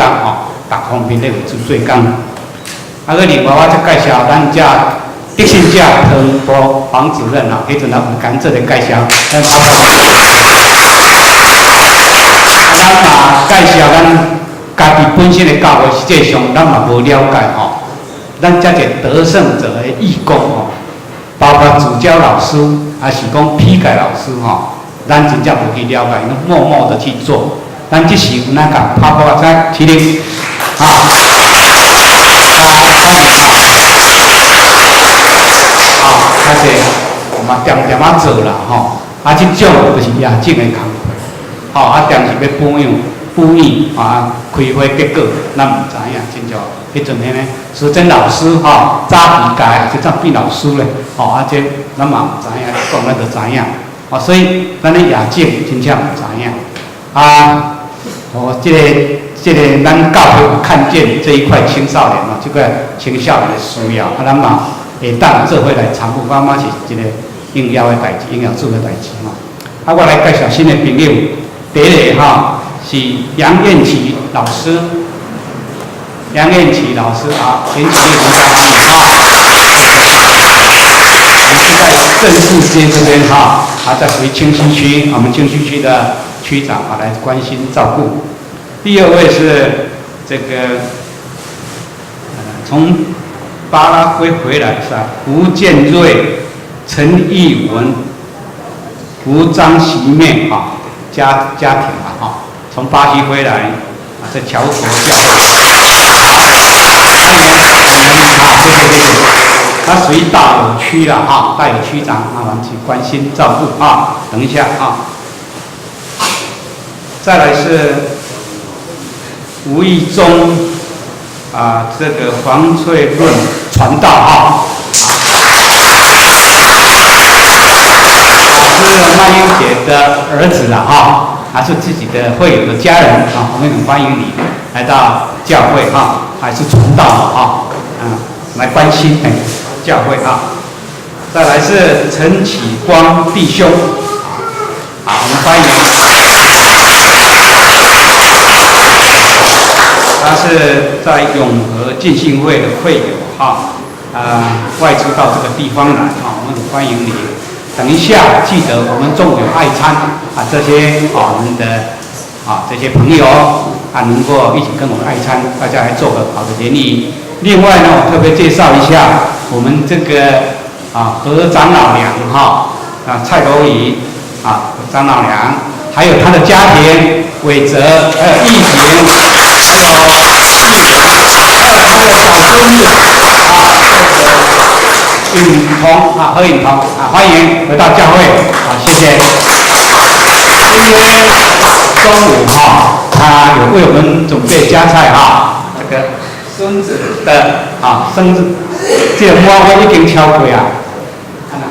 各方面咧有主做工。搁另外我再介绍咱遮得胜者汤部黄主任迄阵也有甘蔗的介绍，咱嘛介绍咱家己本身的教会，实际上咱嘛无了解咱遮个得胜者的义工包括主教老师，还是讲批改老师咱真正无去了解，拢默默的去做。咱即时咱甲拍鼓再起立欢迎较济嘛点做啦即种就是业种的工课点是要补益开花结果，咱毋知影，真正迄阵呢，苏珍老师早期教即阵变老师咧，这咱嘛毋知影，讲咱就知影，所以咱咧业种真正毋知影。这个咱教会看见这一块青少年这个青少年的需要，咱嘛会当做伙来参与，我嘛是一个应邀的代志，应邀做的代志我来介绍新的朋友，第一个是杨燕琪老师，杨燕琪老师前几天我们在正式街这边在属于清溪区，我们清溪区的区长来关心照顾。第二位是这个从巴拉圭回来是胡建瑞、陈义文、胡张喜妹家庭从巴西回来在侨国教对，他属于大有区啦大有区长我们去关心照顾等一下再来是吴义忠这个黄翠传道哈。是曼英姐的儿子了哈，还是自己的会友的家人啊，我们很欢迎你来到教会哈，还是传道哈，来关心教会哈。再来是陈启光弟兄，好，我们欢迎。他是在永和浸信会的会友哈，外出到这个地方来哈，我们很欢迎你。等一下，记得我们中午有爱餐这些我们的这些朋友能够一起跟我们爱餐，大家来做个好的联谊。另外呢，我特别介绍一下我们这个何长老娘蔡国仪张老娘，还有他的家庭伟哲，还有义婷，还有还有小孙子允彤何允彤欢迎回到教会谢谢。今天中午他有为我们准备加菜这个孙子的生日，这个馍我已经敲过看啦，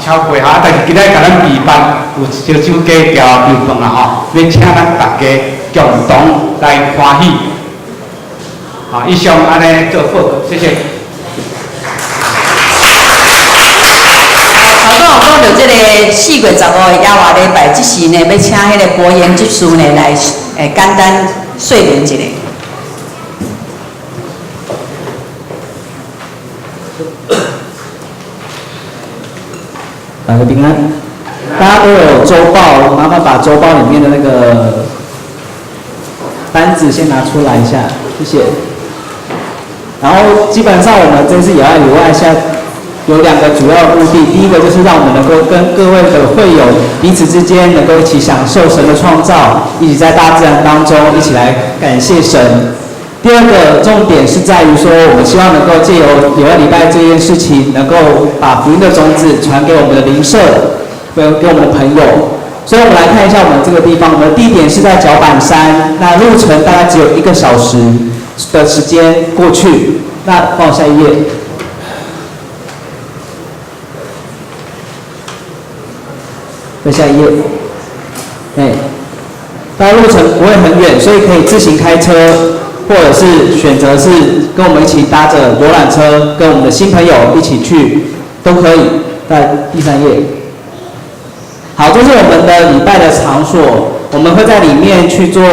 敲过但是今日甲咱备办有烧酒鸡条牛饭要请咱大家共同来欢喜。以上安尼做报告，谢谢。头拄有讲到这个4月15日亚华礼拜，即时呢要请迄个国研技师呢来简单说明一下。大家平安，大家都有周报，麻烦把周报里面的那个单子先拿出来一下，谢谢。然后基本上我们这次野外里外下有2个主要的目的，第一个就是让我们能够跟各位的会友彼此之间能够一起享受神的创造，一起在大自然当中一起来感谢神。第二个重点是在于说，我们希望能够借由野外礼拜这件事情，能够把福音的种子传给我们的邻舍，给我们的朋友。所以我们来看一下我们这个地方，我们的地点是在角板山，那路程大概只有1个小时的时间过去。那帮我下一页。再下一页。大概路程不会很远，所以可以自行开车，或者是选择是跟我们一起搭着游览车，跟我们的新朋友一起去，都可以。在第3页。好，这是我们的礼拜的场所，我们会在里面去做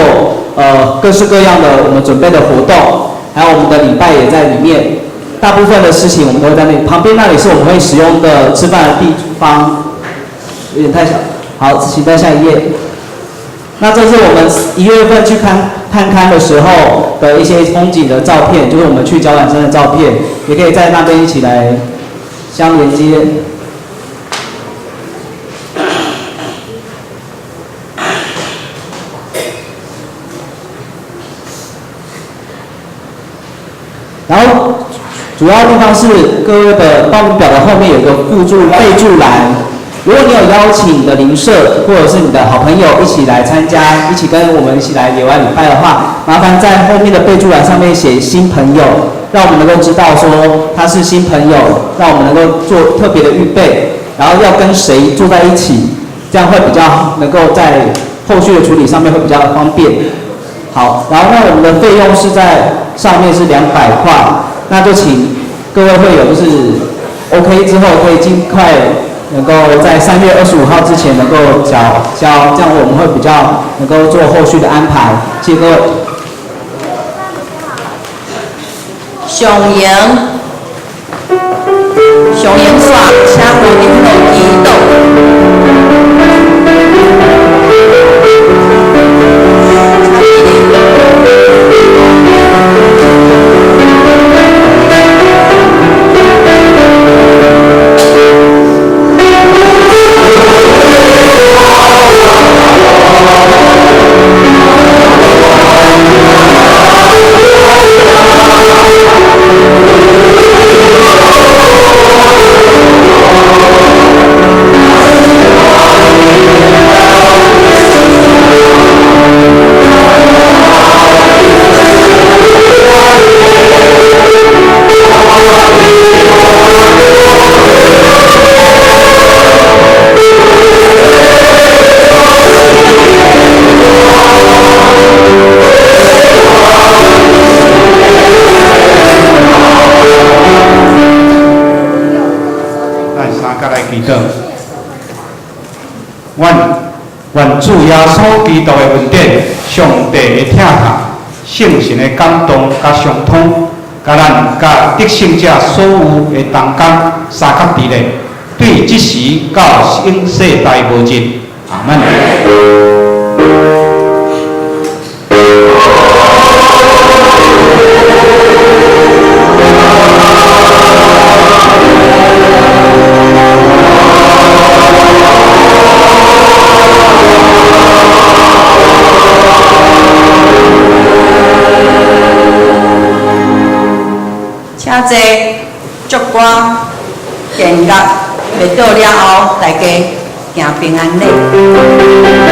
各式各样的我们准备的活动，还有我们的礼拜也在里面。大部分的事情我们都会在那里，旁边那里是我们会使用的吃饭的地方，有点太小。好，请在下一页。那这是我们1月份去探勘的时候的一些风景的照片，就是我们去角板山的照片，也可以在那边一起来相连接。然后主要地方是各位的报名表的后面有一个备注栏，如果你有邀请你的邻舍或者是你的好朋友一起来参加，一起跟我们一起来野外礼拜的话，麻烦在后面的备注栏上面写新朋友，让我们能够知道说他是新朋友，让我们能够做特别的预备，然后要跟谁坐在一起，这样会比较能够在后续的处理上面会比较方便。好，然后那我们的费用是在上面是200块，那就请各位会友就是 OK 之后可以尽快能够在3月25号之前能够缴交，这样我们会比较能够做后续的安排。谢谢各位。上营煞，请回民路祈祷。祷。愿主耶稣基督的恩典、上帝的疼爱、圣神的感动甲相通，甲咱甲得胜者所有的同工三甲伫咧，对即时到永世代无尽。阿门。请坐，祝歌献乐，灭倒了后，大家行平安礼。